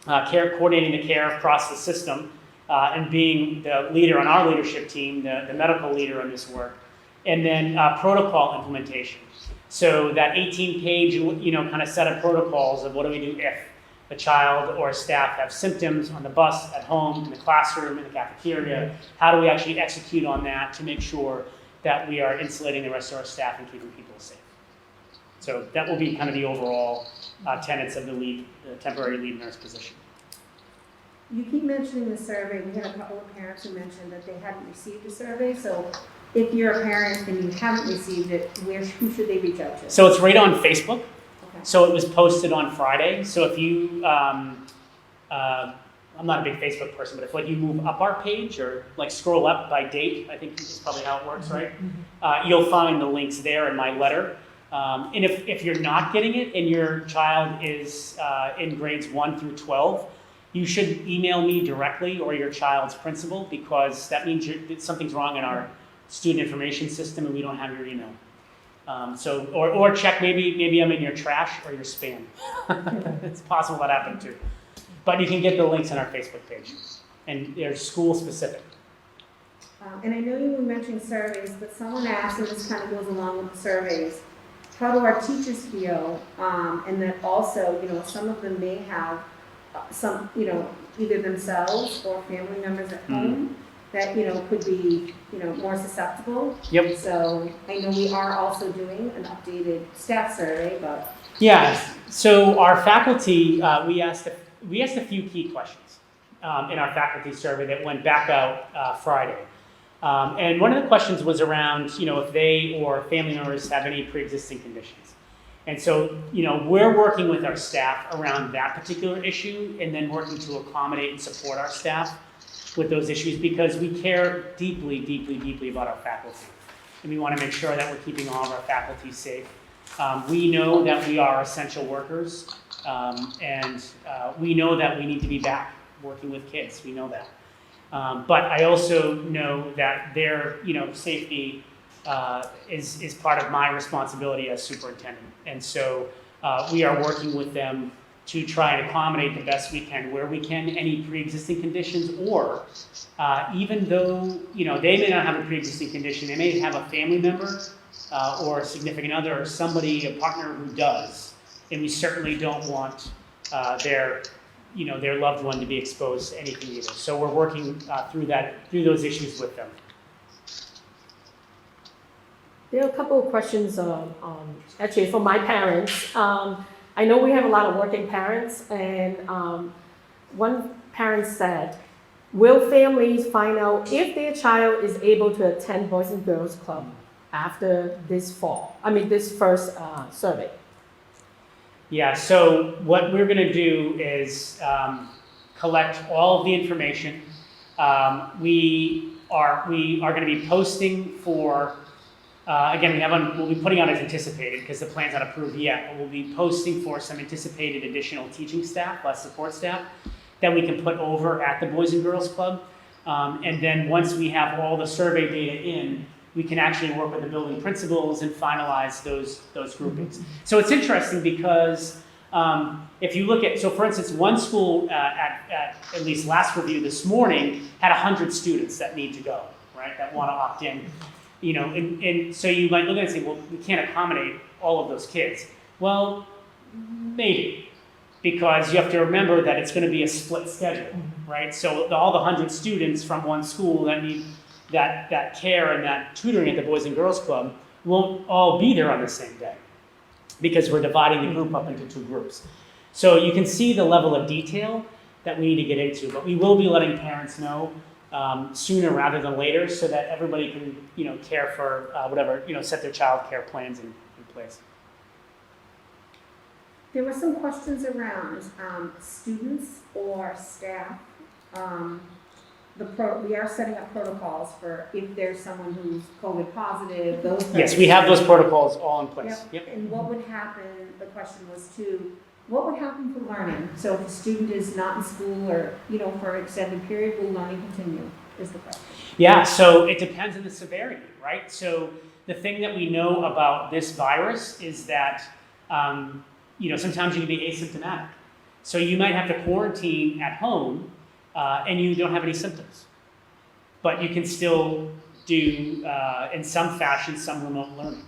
coordinating the care across the system, and being the leader on our leadership team, the medical leader in this work, and then protocol implementation. So that 18-page, kind of set of protocols of what do we do if a child or staff have symptoms on the bus, at home, in the classroom, in the cafeteria. How do we actually execute on that to make sure that we are insulating the rest of our staff and keeping people safe? So that will be kind of the overall tenets of the temporary lead nurse position. You keep mentioning the survey. We had a couple of parents who mentioned that they hadn't received a survey. So if you're a parent and you haven't received it, who should they reach out to? So it's right on Facebook. Okay. So it was posted on Friday. So if you, I'm not a big Facebook person, but if you move up our page or scroll up by date, I think is probably how it works, right? You'll find the links there in my letter. And if you're not getting it and your child is in grades 1 through 12, you should email me directly or your child's principal, because that means something's wrong in our student information system and we don't have your email. Or check, maybe I'm in your trash or your spam. It's possible that happened too. But you can get the links on our Facebook page, and they're school specific. And I know you were mentioning surveys, but someone asked, and this kind of goes along with the surveys, how do our teachers feel? And that also, some of them may have some, either themselves or family members at home that, could be, more susceptible. Yep. So I know we are also doing an updated staff survey, but. Yeah, so our faculty, we asked a few key questions in our faculty survey that went back out Friday. And one of the questions was around, if they or family members have any pre-existing conditions. And so, we're working with our staff around that particular issue and then working to accommodate and support our staff with those issues, because we care deeply, deeply, deeply about our faculty. And we want to make sure that we're keeping all of our faculty safe. We know that we are essential workers, and we know that we need to be back working with kids. We know that. But I also know that their, safety is part of my responsibility as superintendent. And so we are working with them to try and accommodate the best we can where we can any pre-existing conditions, or even though, they may not have a pre-existing condition, they may have a family member or a significant other or somebody, a partner who does. And we certainly don't want their loved one to be exposed to anything either. So we're working through those issues with them. There are a couple of questions, actually, for my parents. I know we have a lot of working parents, and one parent said, will families find out if their child is able to attend Boys and Girls Club after this first survey? Yeah, so what we're going to do is collect all of the information. We are going to be posting for, we'll be putting out as anticipated because the plan's not approved yet, but we'll be posting for some anticipated additional teaching staff, less support staff, that we can put over at the Boys and Girls Club. And then once we have all the survey data in, we can actually work with the building principals and finalize those groupings. So it's interesting because if you look at, so for instance, one school at least last review this morning had 100 students that need to go, right, that want to opt in. And so you might look at it and say, well, we can't accommodate all of those kids. Well, maybe, because you have to remember that it's going to be a split schedule, right? So all the 100 students from one school that need that care and that tutoring at the Boys and Girls Club won't all be there on the same day, because we're dividing the group up into two groups. So you can see the level of detail that we need to get into, but we will be letting parents know sooner rather than later, so that everybody can, care for set their child care plans in place. There were some questions around students or staff. We are setting up protocols for if there's someone who's COVID positive, those. Yes, we have those protocols all in place. Yep. And what would happen, the question was too, what would happen for learning? So if a student is not in school or, for an extended period, will learning continue, is the question. Yeah, so it depends on the severity, right? So the thing that we know about this virus is that sometimes you can be asymptomatic. So you might have to quarantine at home and you don't have any symptoms. But you can still do, in some fashion, some remote learning.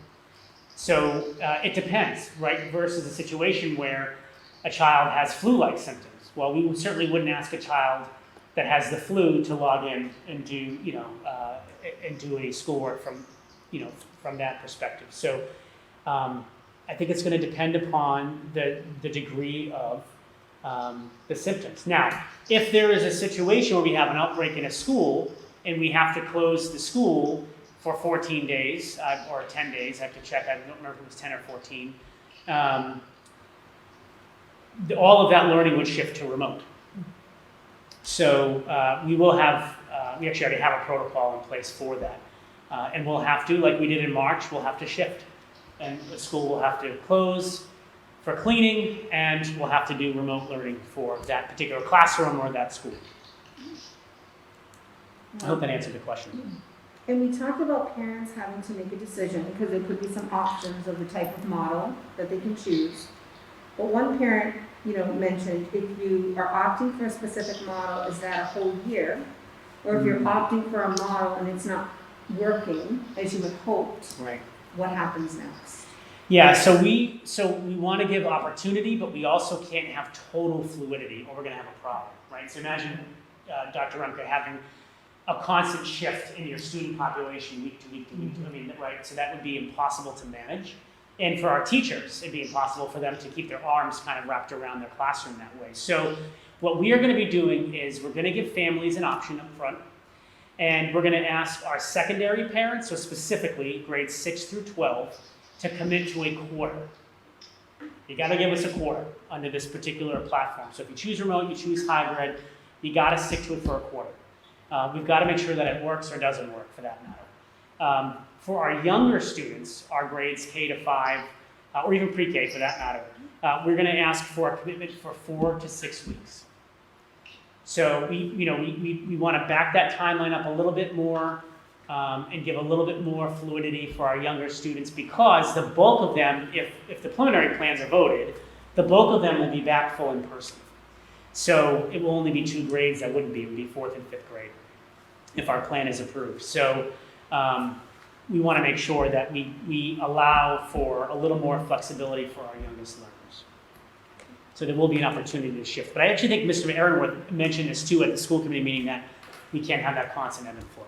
So it depends, right? Versus a situation where a child has flu-like symptoms. Well, we certainly wouldn't ask a child that has the flu to log in and do, and do any schoolwork from that perspective. So I think it's going to depend upon the degree of the symptoms. Now, if there is a situation where we have an outbreak in a school and we have to close the school for 14 days or 10 days, I have to check, I don't remember if it was 10 or 14, all of that learning would shift to remote. So we will have, we actually already have a protocol in place for that. And we'll have to, like we did in March, we'll have to shift. And the school will have to close for cleaning, and we'll have to do remote learning for that particular classroom or that school. I hope that answered the question. And we talked about parents having to make a decision, because there could be some options of the type of model that they can choose. But one parent, mentioned if you are opting for a specific model, is that a whole year? Or if you're opting for a model and it's not working as you had hoped, Right. what happens next? Yeah, so we want to give opportunity, but we also can't have total fluidity, or we're going to have a problem, right? So imagine, Dr. Rumke, having a constant shift in your student population week to week to week. I mean, right? So that would be impossible to manage. And for our teachers, it'd be impossible for them to keep their arms kind of wrapped around their classroom that way. So what we are going to be doing is we're going to give families an option up front, and we're going to ask our secondary parents, so specifically grades 6 through 12, to commit to a quarter. You got to give us a quarter under this particular platform. So if you choose remote, you choose hybrid, you got to stick to it for a quarter. We've got to make sure that it works or doesn't work, for that matter. For our younger students, our grades K to 5, or even pre-K for that matter, we're going to ask for a commitment for 4 to 6 weeks. So we want to back that timeline up a little bit more and give a little bit more fluidity for our younger students, because the bulk of them, if the preliminary plans are voted, the bulk of them will be back full in person. So it will only be 2 grades that wouldn't be. It would be 4th and 5th grade if our plan is approved. So we want to make sure that we allow for a little more flexibility for our youngest learners. So there will be an opportunity to shift. But I actually think Mr. Aaronworth mentioned this too at the school committee meeting, that we can't have that constant ebb and flow.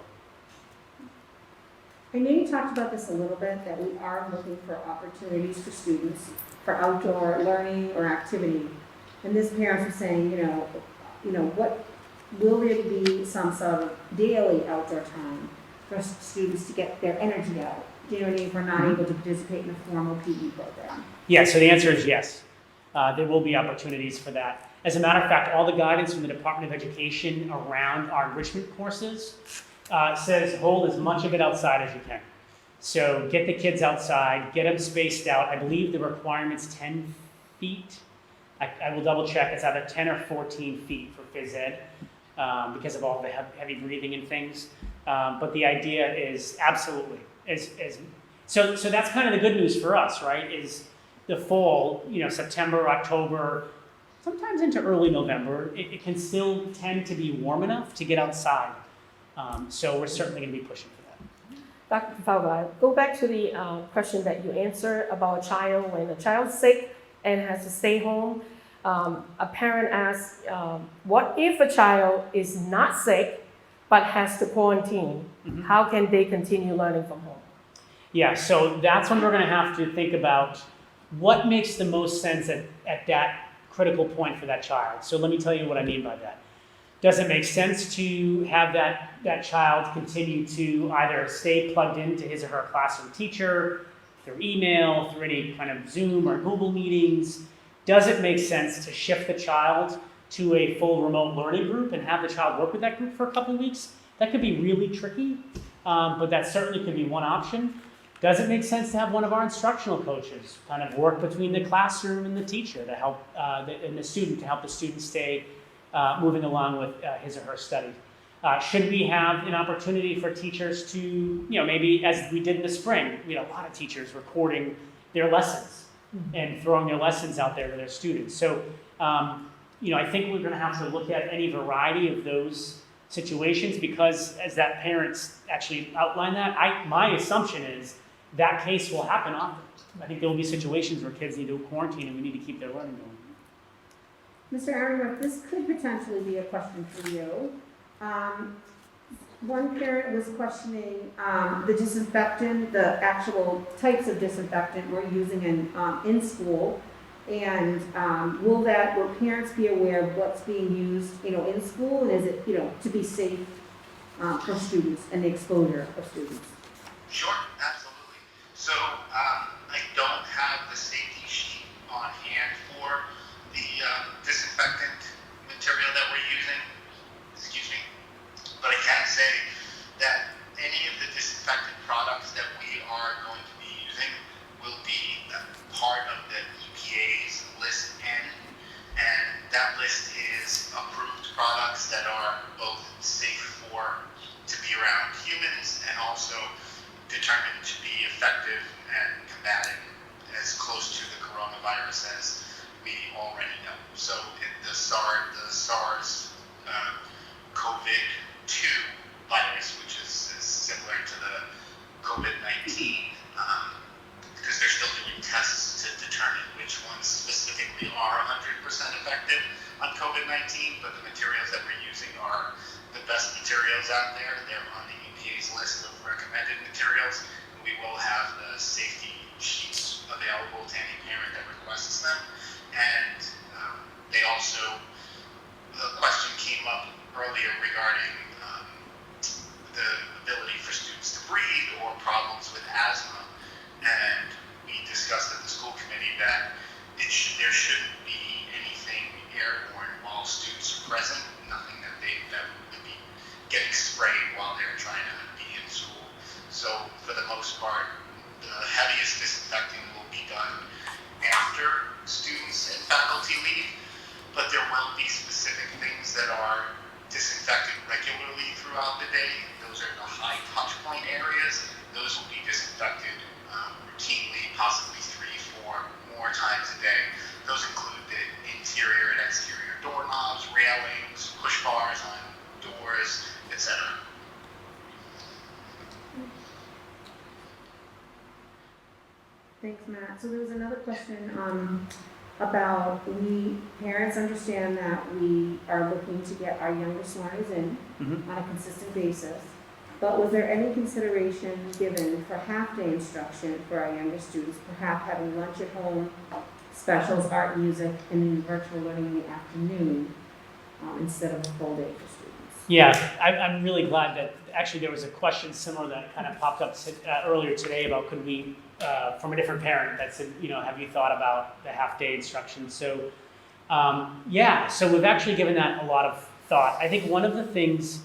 I know you talked about this a little bit, that we are looking for opportunities for students for outdoor learning or activity. And this parents are saying, what will there be some sort of daily outdoor time for students to get their energy out? Do you know what I mean? If we're not able to participate in a formal PE program. Yeah, so the answer is yes. There will be opportunities for that. As a matter of fact, all the guidance from the Department of Education around our enrichment courses says hold as much of it outside as you can. So get the kids outside, get them spaced out. I believe the requirement's 10 feet. I will double check. It's either 10 or 14 feet for phys ed because of all the heavy breathing and things. But the idea is absolutely. So that's kind of the good news for us, right? Is the fall, September, October, sometimes into early November, it can still tend to be warm enough to get outside. So we're certainly going to be pushing for that. Dr. Fblive, go back to the question that you answered about a child. When a child's sick and has to stay home, a parent asks, what if a child is not sick but has to quarantine? Mm-hmm. How can they continue learning from home? Yeah, so that's when we're going to have to think about what makes the most sense at that critical point for that child. So let me tell you what I mean by that. Does it make sense to have that child continue to either stay plugged into his or her classroom teacher through email, through any kind of Zoom or Google meetings? Does it make sense to shift the child to a full remote learning group and have the child work with that group for a couple of weeks? That could be really tricky, but that certainly could be one option. Does it make sense to have one of our instructional coaches kind of work between the classroom and the teacher to help and the student, to help the student stay moving along with his or her study? Should we have an opportunity for teachers to, maybe as we did in the spring, we had a lot of teachers recording their lessons and throwing their lessons out there to their students. So, I think we're going to have to look at any variety of those situations because as that parents actually outline that, my assumption is that case will happen often. I think there will be situations where kids need to quarantine and we need to keep their learning going. Mr. Aaronworth, this could potentially be a question for you. One parent was questioning the disinfectant, the actual types of disinfectant we're using in school, and will parents be aware of what's being used, in school, and is it, to be safe for students and the exposure of students? Sure, absolutely. So I don't have the safety sheet on hand for the disinfectant material that we're using. Excuse me. But I can say that any of the disinfectant products that we are going to be using will be part of the EPA's list N, and that list is approved products that are both safe to be around humans and also determined to be effective at combating as close to the coronavirus as we already know. So the SARS COVID-2 virus, which is similar to the COVID-19, because they're still doing tests to determine which ones specifically are 100% effective on COVID-19, but the materials that we're using are the best materials out there. They're on the EPA's list of recommended materials. We will have the safety sheets available to any parent that requests them. And they also, the question came up earlier regarding the ability for students to breathe or problems with asthma. And we discussed at the school committee that there shouldn't be anything airborne while students are present, nothing that would be getting sprayed while they're trying to be in school. So for the most part, the heaviest disinfecting will be done after students and faculty leave, but there will be specific things that are disinfected regularly throughout the day. Those are the high touch point areas. Those will be disinfected routinely, possibly 3-4 more times a day. Those include the interior and exterior doorknobs, railings, push bars on doors, etc. Thanks, Matt. So there was another question about parents understand that we are looking to get our youngest learners in on a consistent basis. But was there any consideration given for half-day instruction for our younger students, perhaps having lunch at home, specials, art, music, and then virtual learning in the afternoon instead of a full day for students? Yeah, I'm really glad that actually there was a question similar that kind of popped up earlier today about could we, from a different parent that said, have you thought about the half-day instruction? So, so we've actually given that a lot of thought. I think one of the things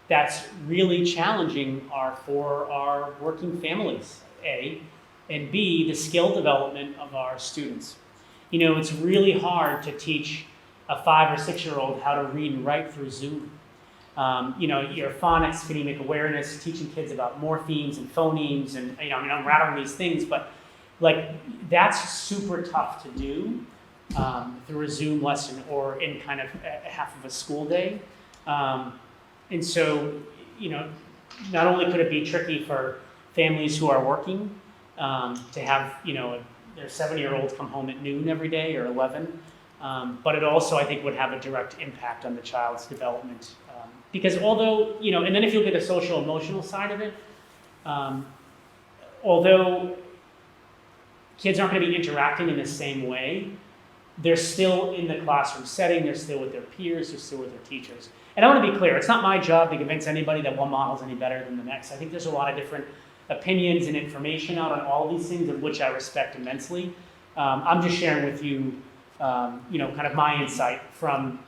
that's really challenging are for our working families, A, and B, the skill development of our students. It's really hard to teach a 5 or 6-year-old how to read and write through Zoom. Your phonics, phonemic awareness, teaching kids about morphemes and phonemes, and I'm rattling these things, but that's super tough to do through a Zoom lesson or in kind of half of a school day. And so, not only could it be tricky for families who are working to have, their 7-year-olds come home at noon every day or 11, but it also, I think, would have a direct impact on the child's development. Because although, and then if you look at the social emotional side of it, although kids aren't going to be interacting in the same way, they're still in the classroom setting, they're still with their peers, they're still with their teachers. And I want to be clear, it's not my job to convince anybody that one model is any better than the next. I think there's a lot of different opinions and information out on all of these things, of which I respect immensely. I'm just sharing with you, kind of my insight from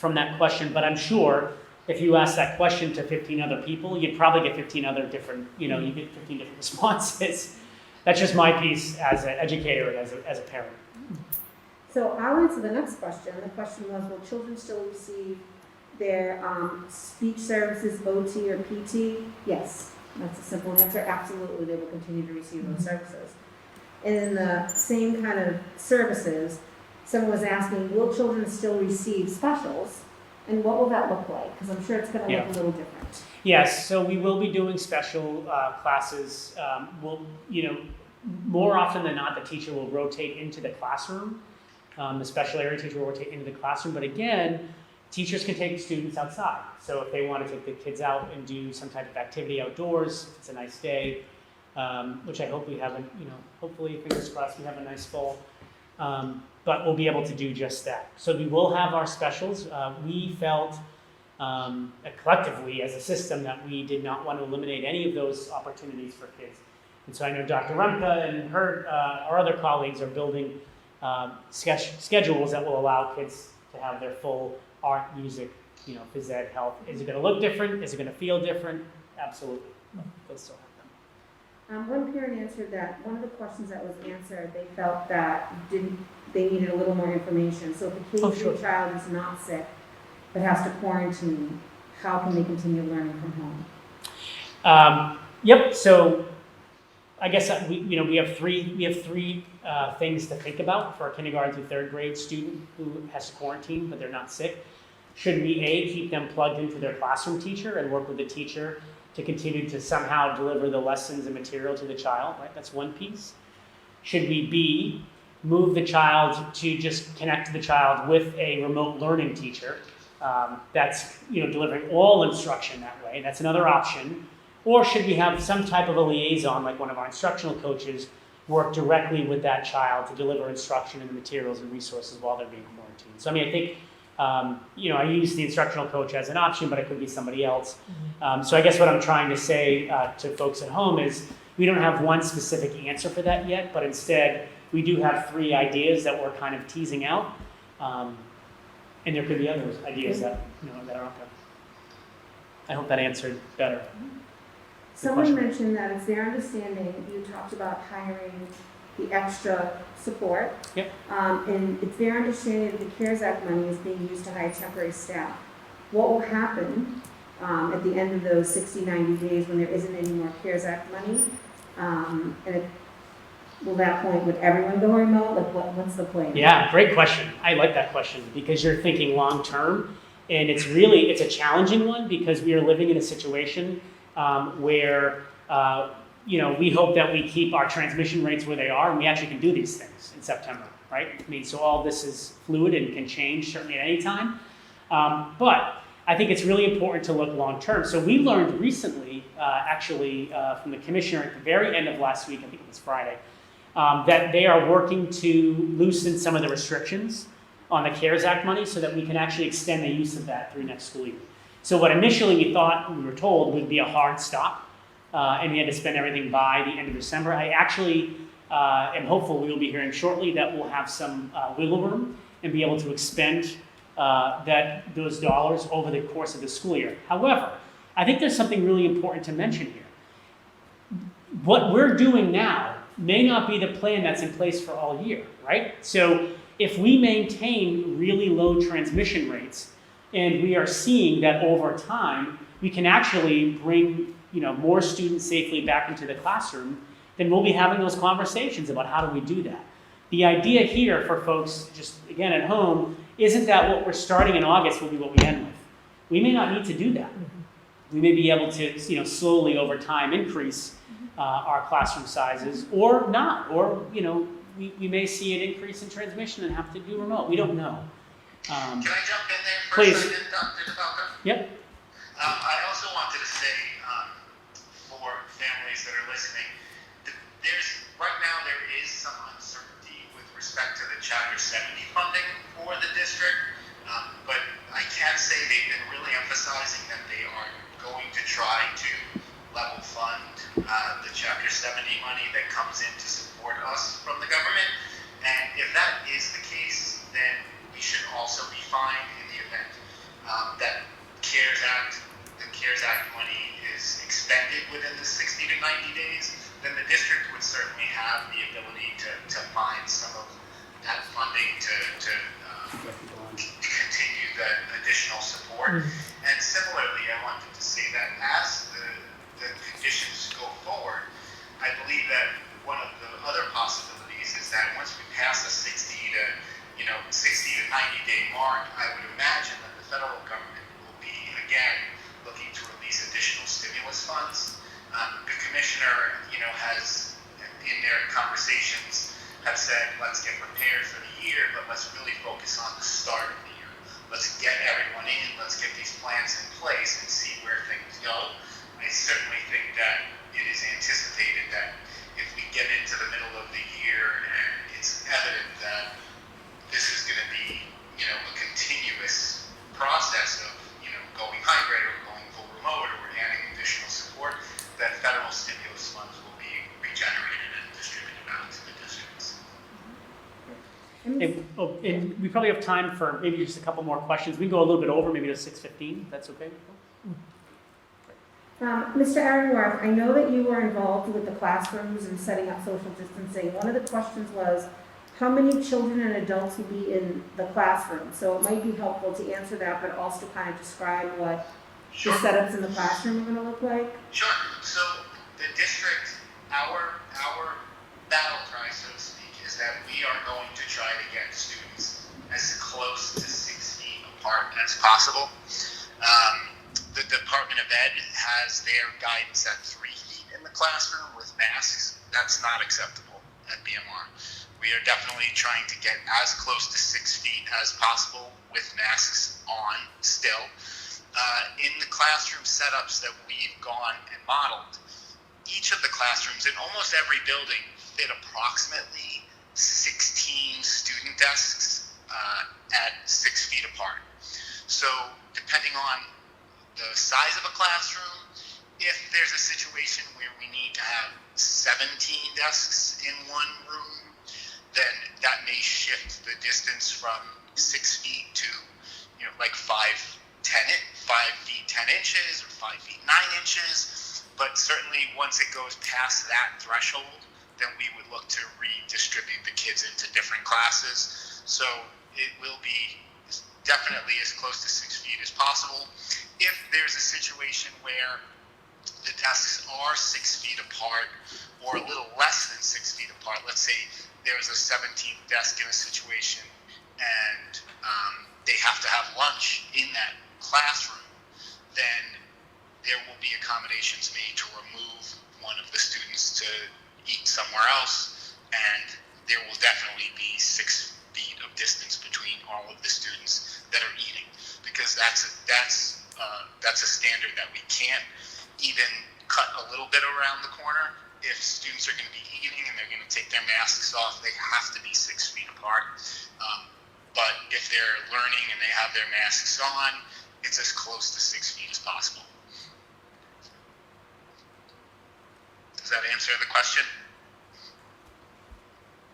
that question. But I'm sure if you ask that question to 15 other people, you'd probably get 15 other different, you get 15 different responses. That's just my piece as an educator and as a parent. So I'll answer the next question. The question was, will children still receive their speech services, OT or PT? Yes, that's a simple answer. Absolutely, they will continue to receive those services. And in the same kind of services, someone was asking, will children still receive specials? And what will that look like? Because I'm sure it's going to look a little different. Yes, so we will be doing special classes. More often than not, the teacher will rotate into the classroom. The special area teacher will rotate into the classroom. But again, teachers can take students outside. So if they want to take the kids out and do some type of activity outdoors, if it's a nice day, which I hope we have, hopefully, fingers crossed, we have a nice fall. But we'll be able to do just that. So we will have our specials. We felt collectively as a system that we did not want to eliminate any of those opportunities for kids. And so I know Dr. Rumka and our other colleagues are building schedules that will allow kids to have their full art, music, phys ed, health. Is it going to look different? Is it going to feel different? Absolutely. They'll still have them. One parent answered that one of the questions that was answered, they felt that they needed a little more information. So if a K-3 child is not sick but has to quarantine, how can they continue learning from home? Yep. So I guess we have three things to think about for a kindergarten through third grade student who has to quarantine but they're not sick. Should we keep them plugged into their classroom teacher and work with the teacher to continue to somehow deliver the lessons and material to the child, right? That's one piece. Should we move the child to just connect the child with a remote learning teacher that's delivering all instruction that way? That's another option. Or should we have some type of a liaison, like one of our instructional coaches, work directly with that child to deliver instruction and the materials and resources while they're being quarantined? So I think I use the instructional coach as an option, but it could be somebody else. So I guess what I'm trying to say to folks at home is we don't have one specific answer for that yet, but instead we do have three ideas that we're kind of teasing out. And there could be other ideas that are out there. I hope that answered better. Someone mentioned that it's their understanding, you talked about hiring the extra support. Yep. And it's their understanding that the CARES Act money is being used to hire temporary staff. What will happen at the end of those 60, 90 days when there isn't any more CARES Act money? Will that point, would everyone go remote? Like what's the plan? Yeah, great question. I like that question because you're thinking long term. And it's a challenging one because we are living in a situation where we hope that we keep our transmission rates where they are, and we actually can do these things in September, right? I mean, so all this is fluid and can change certainly at any time. But I think it's really important to look long term. So we learned recently, from the commissioner at the very end of last week, I think it was Friday, that they are working to loosen some of the restrictions on the CARES Act money so that we can actually extend the use of that through next school year. So what initially we were told would be a hard stop, and we had to spend everything by the end of December. I actually am hopeful we will be hearing shortly that we'll have some wiggle room and be able to expend those dollars over the course of the school year. However, I think there's something really important to mention here. What we're doing now may not be the plan that's in place for all year, right? So if we maintain really low transmission rates, and we are seeing that over time, we can actually bring more students safely back into the classroom, then we'll be having those conversations about how do we do that. The idea here for folks, just again at home, isn't that what we're starting in August will be what we end with. We may not need to do that. We may be able to slowly over time increase our classroom sizes or not, or we may see an increase in transmission and have to do remote. We don't know. Can I jump in there for please. a second, Dr. DeFalco? Yep. I also wanted to say for families that are listening, that right now there is some uncertainty with respect to the Chapter 70 funding for the district, but I can say they've been really emphasizing that they are going to try to level fund the Chapter 70 money that comes in to support us from the government, and if that is the case, then we should also be fine in the event that the CARES Act money is expended within the 60 to 90 days, then the district would certainly have the ability to find some of that funding to continue the additional support. And similarly, I wanted to say that as the conditions go forward, I believe that one of the other possibilities organizations have said, let's get prepared for the year, but let's really focus on the start of the year. Let's get everyone in, let's get these plans in place and see where things go. I certainly think that it is anticipated that if we get into the middle of the year and it's evident that this is going to be, a continuous process of, going hybrid or going full remote or adding additional support, that federal stimulus funds will be regenerated and distributed out to the districts. And we probably have time for maybe just a couple more questions. We can go a little bit over, maybe to 6:15, if that's okay. Mr. Aaronworth, I know that you were involved with the classrooms and setting up social distancing. One of the questions was, how many children and adults will be in the classroom? So it might be helpful to answer that, but also kind of describe what Sure. the setups in the classroom are going to look like. Sure. So the district, our battle cry, so to speak, is that we are going to try to get students as close to 6 feet apart as possible. The Department of Ed has their guidance at 3 feet in the classroom with masks. That's not acceptable at BMR. We are definitely trying to get as close to 6 feet as possible with masks on still. In the classroom setups that we've gone and modeled, each of the classrooms in almost every building fit approximately 16 student desks at 6 feet apart. So depending on the size of a classroom, if there's a situation where we need to have 17 desks in one room, then that may shift the distance from 6 feet to, like 5 feet 10 inches or 5 feet 9 inches. But certainly once it goes past that threshold, then we would look to redistribute the kids into different classes. So it will be definitely as close to 6 feet as possible. If there's a situation where the desks are 6 feet apart or a little less than 6 feet apart, let's say there's a 17th desk in a situation and they have to have lunch in that classroom, then there will be accommodations made to remove one of the students to eat somewhere else, and there will definitely be 6 feet of distance between all of the students that are eating, because that's a standard that we can't even cut a little bit around the corner. If students are going to be eating and they're going to take their masks off, they have to be 6 feet apart. But if they're learning and they have their masks on, it's as close to 6 feet as possible. Does that answer the question?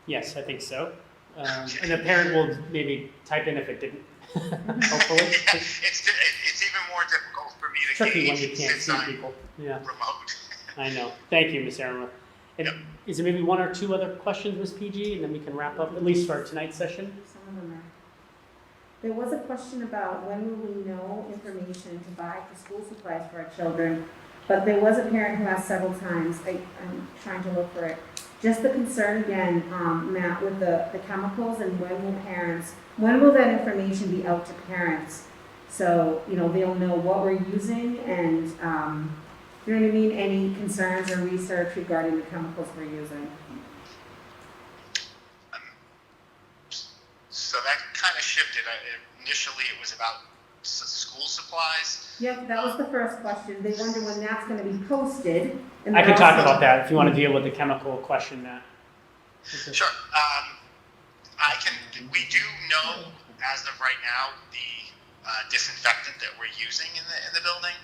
Yes, I think so. And the parent will maybe type in if it didn't, hopefully. Yeah, it's even more difficult for me to Tricky when gauge you can't since see I'm people. Yeah, remote. I know. Thank you, Ms. Aaronworth. And Yep. is there maybe 1 or 2 other questions, Ms. PG, and then we can wrap up, at least for tonight's session? Some of them are. There was a question about when will we know information to buy for school supplies for our children, but there was a parent who asked several times, I'm trying to look for it, just the concern again, Matt, with the chemicals and when will that information be out to parents? So, they'll know what we're using and, you know what I mean, any concerns or research regarding the chemicals we're using. So that kind of shifted. Initially, it was about school supplies. Yep, that was the first question. They wonder when that's gonna be posted. And I they're can talk also- about that if you want to deal with the chemical question, Matt. Sure. We do know as of right now the disinfectant that we're using in the building.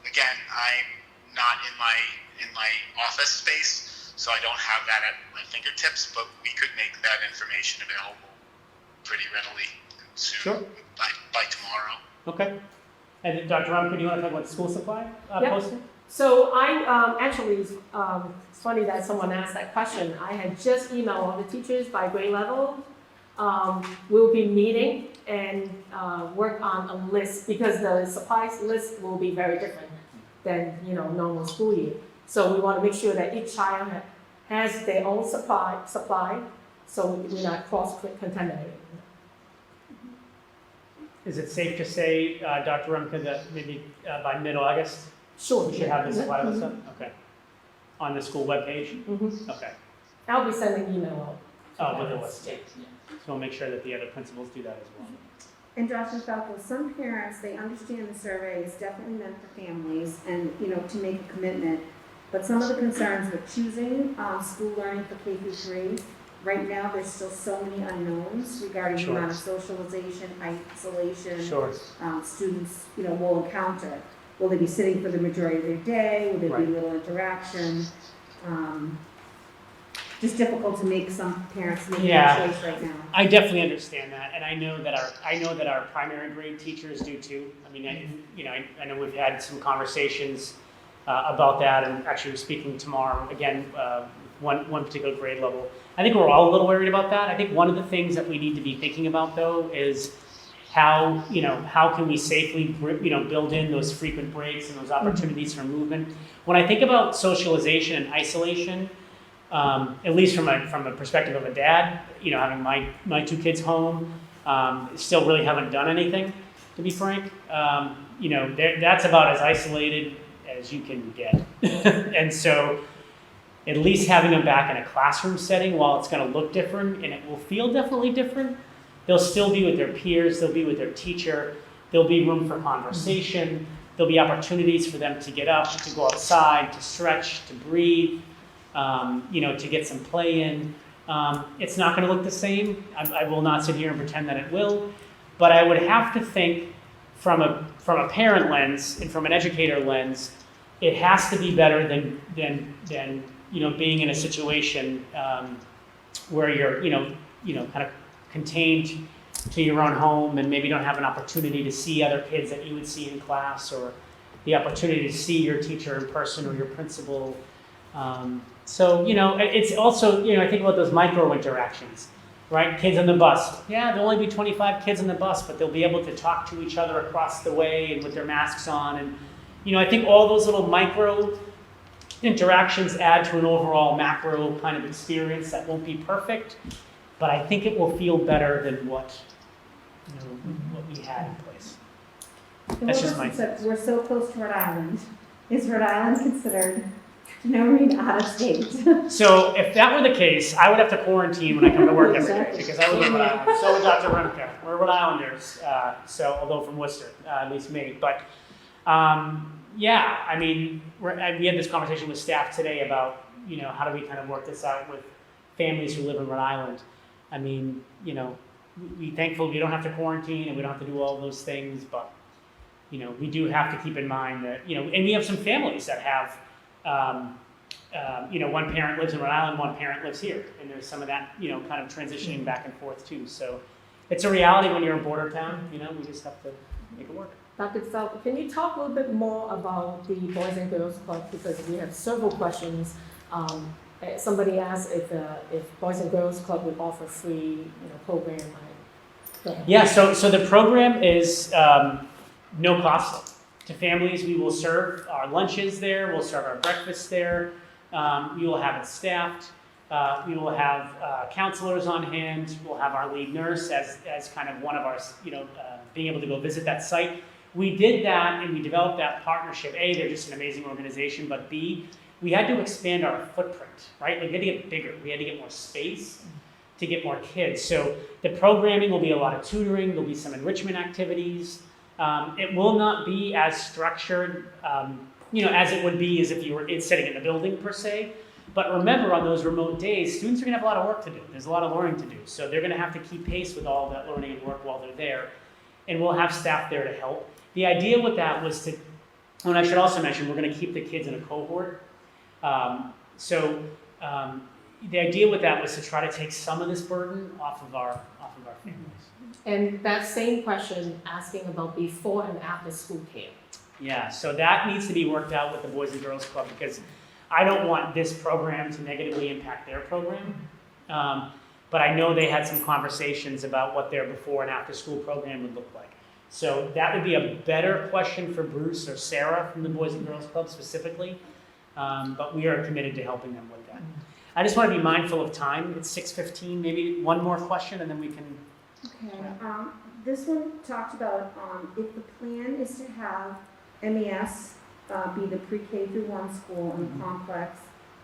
Again, I'm not in my office space, so I don't have that at my fingertips. But we could make that information available pretty readily soon, Sure. by tomorrow. Okay. And Dr. Ramka, do you want to talk about the school supply Yep. posting? So I actually, it's funny that someone asked that question. I had just emailed all the teachers by grade level. We'll be meeting and work on a list because the supplies list will be very different than normal school year. So we want to make sure that each child has their own supply, so we're not cross-contaminated. Is it safe to say, Dr. Ramka, that maybe by mid-August, Sure. we should have this supply list up? Okay. On the school webpage? Mm-hmm. Okay. I'll be sending email out. Oh, with the list. So we'll make sure that the other principals do that as well. And Josh and Falco, some parents, they understand the survey is definitely meant for families and, to make a commitment. But some of the concerns with choosing school learning for K through 3, right now, there's still so many unknowns regarding the amount of socialization, isolation, students, will encounter. Will they be sitting for the majority of their day? Will there be little interaction? Just difficult to make some parents make a choice right now. I definitely understand that, and I know that our primary grade teachers do too. I mean, I know we've had some conversations about that, and actually we're speaking tomorrow again, one particular grade level. I think we're all a little worried about that. I think one of the things that we need to be thinking about though is how can we safely build in those frequent breaks and those opportunities for movement. When I think about socialization and isolation, at least from a perspective of a dad, having my 2 kids home, still really haven't done anything, to be frank. That's about as isolated as you can get. And so at least having them back in a classroom setting, while it's going to look different and it will feel definitely different, they'll still be with their peers, they'll be with their teacher, there'll be room for conversation, there'll be opportunities for them to get up, to go outside, to stretch, to breathe, to get some play in. It's not going to look the same. I will not sit here and pretend that it will, but I would have to think from a parent lens and from an educator lens, it has to be better than being in a situation where you're kind of contained to your own home and maybe don't have an opportunity to see other kids that you would see in class, or the opportunity to see your teacher in person or your principal. It's also, I think about those micro interactions, right? Kids on the bus. Yeah, there'll only be 25 kids on the bus, but they'll be able to talk to each other across the way and with their masks on. And, I think all those little micro interactions add to an overall macro kind of experience that won't be perfect, but I think it will feel better than what we had in place. That's just my sense. We're so close to Rhode Island. Is Rhode Island considered out of state? So if that were the case, I would have to quarantine when I come to work every day, because I live in Rhode Island. So would Dr. Remke. We're Rhode Islanders, although from Worcester, at least me. But we had this conversation with staff today about, how do we kind of work this out with families who live in Rhode Island. I mean, we thankfully we don't have to quarantine and we don't have to do all those things, but, we do have to keep in mind that, and we have some families that have, one parent lives in Rhode Island, one parent lives here, and there's some of that, kind of transitioning back and forth too. So it's a reality when you're in border town, we just have to make it work. Dr. Falco, can you talk a little bit more about the Boys and Girls Club, because we have several questions. Somebody asked if Boys and Girls Club would offer free, program. Yeah, so the program is no cost to families. We will serve our lunches there. We'll serve our breakfasts there. We will have it staffed. We will have counselors on hand. We'll have our lead nurse as kind of one of our, being able to go visit that site. We did that and we developed that partnership. A, they're just an amazing organization, but B, we had to expand our footprint, right? We had to get bigger. We had to get more space to get more kids. So the programming will be a lot of tutoring. There'll be some enrichment activities. It will not be as structured, as it would be as if you were sitting in the building per se. But remember, on those remote days, students are going to have a lot of work to do. There's a lot of learning to do. So they're going to have to keep pace with all that learning and work while they're there. And we'll have staff there to help. The idea with that was and I should also mention, we're going to keep the kids in a cohort. The idea with that was to try to take some of this burden off of our families. And that same question asking about before and after school care. Yeah, so that needs to be worked out with the Boys and Girls Club, because I don't want this program to negatively impact their program. But I know they had some conversations about what their before and after school program would look like. So that would be a better question for Bruce or Sarah from the Boys and Girls Club specifically. But we are committed to helping them with that. I just want to be mindful of time. It's 6:15. Maybe one more question and then we can. Okay. This one talked about if the plan is to have MES be the pre-K through 1 school and the complex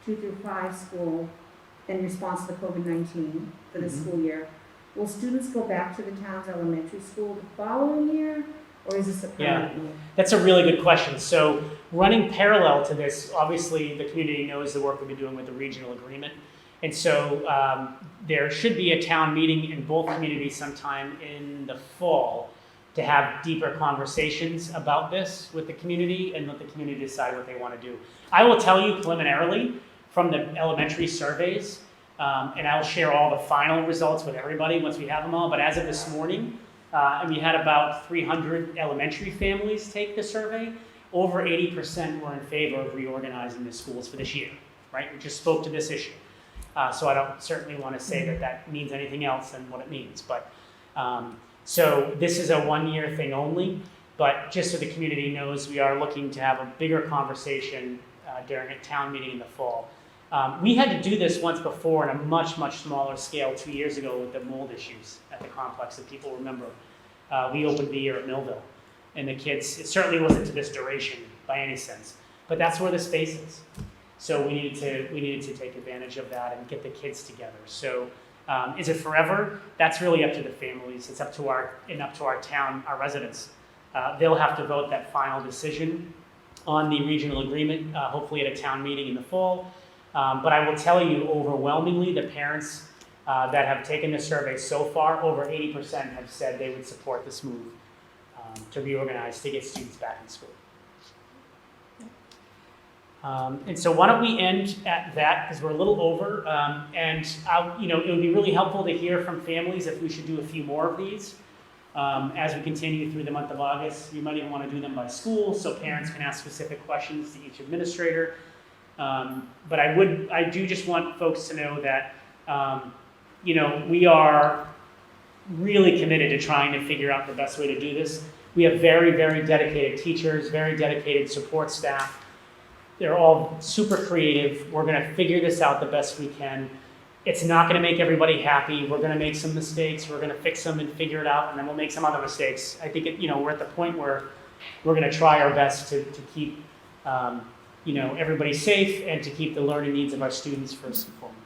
2 through 5 school, in response to COVID-19 for this school year. Will students go back to the town's elementary school the following year, or is this a permanent move? That's a really good question. So running parallel to this, obviously the community knows the work we've been doing with the regional agreement. And so there should be a town meeting in both communities sometime in the fall to have deeper conversations about this with the community and let the community decide what they want to do. I will tell you preliminarily from the elementary surveys, and I'll share all the final results with everybody once we have them all, but as of this morning, and we had about 300 elementary families take the survey. Over 80% were in favor of reorganizing the schools for this year, right? We just spoke to this issue. So I don't certainly want to say that that means anything else than what it means. But so this is a one-year thing only, but just so the community knows, we are looking to have a bigger conversation during a town meeting in the fall. We had to do this once before on a much, much smaller scale 2 years ago with the mold issues at the complex, if people remember. We opened the year at Millville, and the kids, it certainly wasn't to this duration by any sense, but that's where the space is. So we needed to take advantage of that and get the kids together. So is it forever? That's really up to the families. It's up to our town, our residents. They'll have to vote that final decision on the regional agreement, hopefully at a town meeting in the fall. But I will tell you, overwhelmingly, the parents that have taken the survey so far, over 80% have said they would support this move to reorganize to get students back in school. And so why don't we end at that, because we're a little over. And it would be really helpful to hear from families if we should do a few more of these as we continue through the month of August. You might even want to do them by school so parents can ask specific questions to each administrator. But I do just want folks to know that, we are really committed to trying to figure out the best way to do this. We have very, very dedicated teachers, very dedicated support staff. They're all super creative. We're going to figure this out the best we can. It's not going to make everybody happy. We're going to make some mistakes. We're going to fix them and figure it out, and then we'll make some other mistakes. I think we're at the point where we're going to try our best to keep everybody safe and to keep the learning needs of our students first and foremost.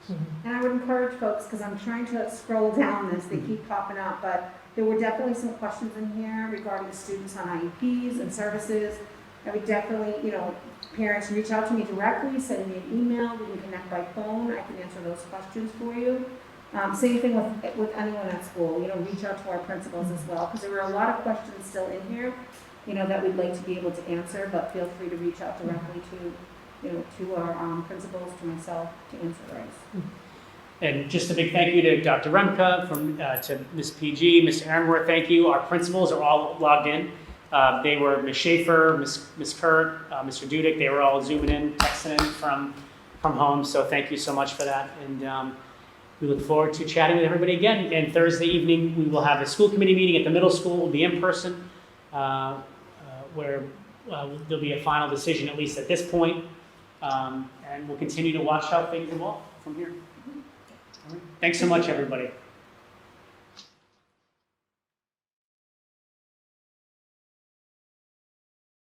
And I would encourage folks, because I'm trying to scroll down this, they keep popping up, but there were definitely some questions in here regarding students on IEPs and services. I would definitely, parents reach out to me directly, send me an email, we can connect by phone, I can answer those questions for you. Same thing with anyone at school, reach out to our principals as well, because there were a lot of questions still in here, that we'd like to be able to answer, but feel free to reach out directly to our principals, to myself, to answer those. And just a big thank you to Dr. Remka, to Ms. PG, Mr. Aaronworth, thank you. Our principals are all logged in. They were Ms. Schaefer, Ms. Kurt, Mr. Dudek, they were all zooming in, texting in from home, so thank you so much for that. And we look forward to chatting with everybody again. And Thursday evening, we will have a school committee meeting at the middle school. It will be in person, where there'll be a final decision, at least at this point. And we'll continue to watch how things evolve from here. All right. Thanks so much, everybody.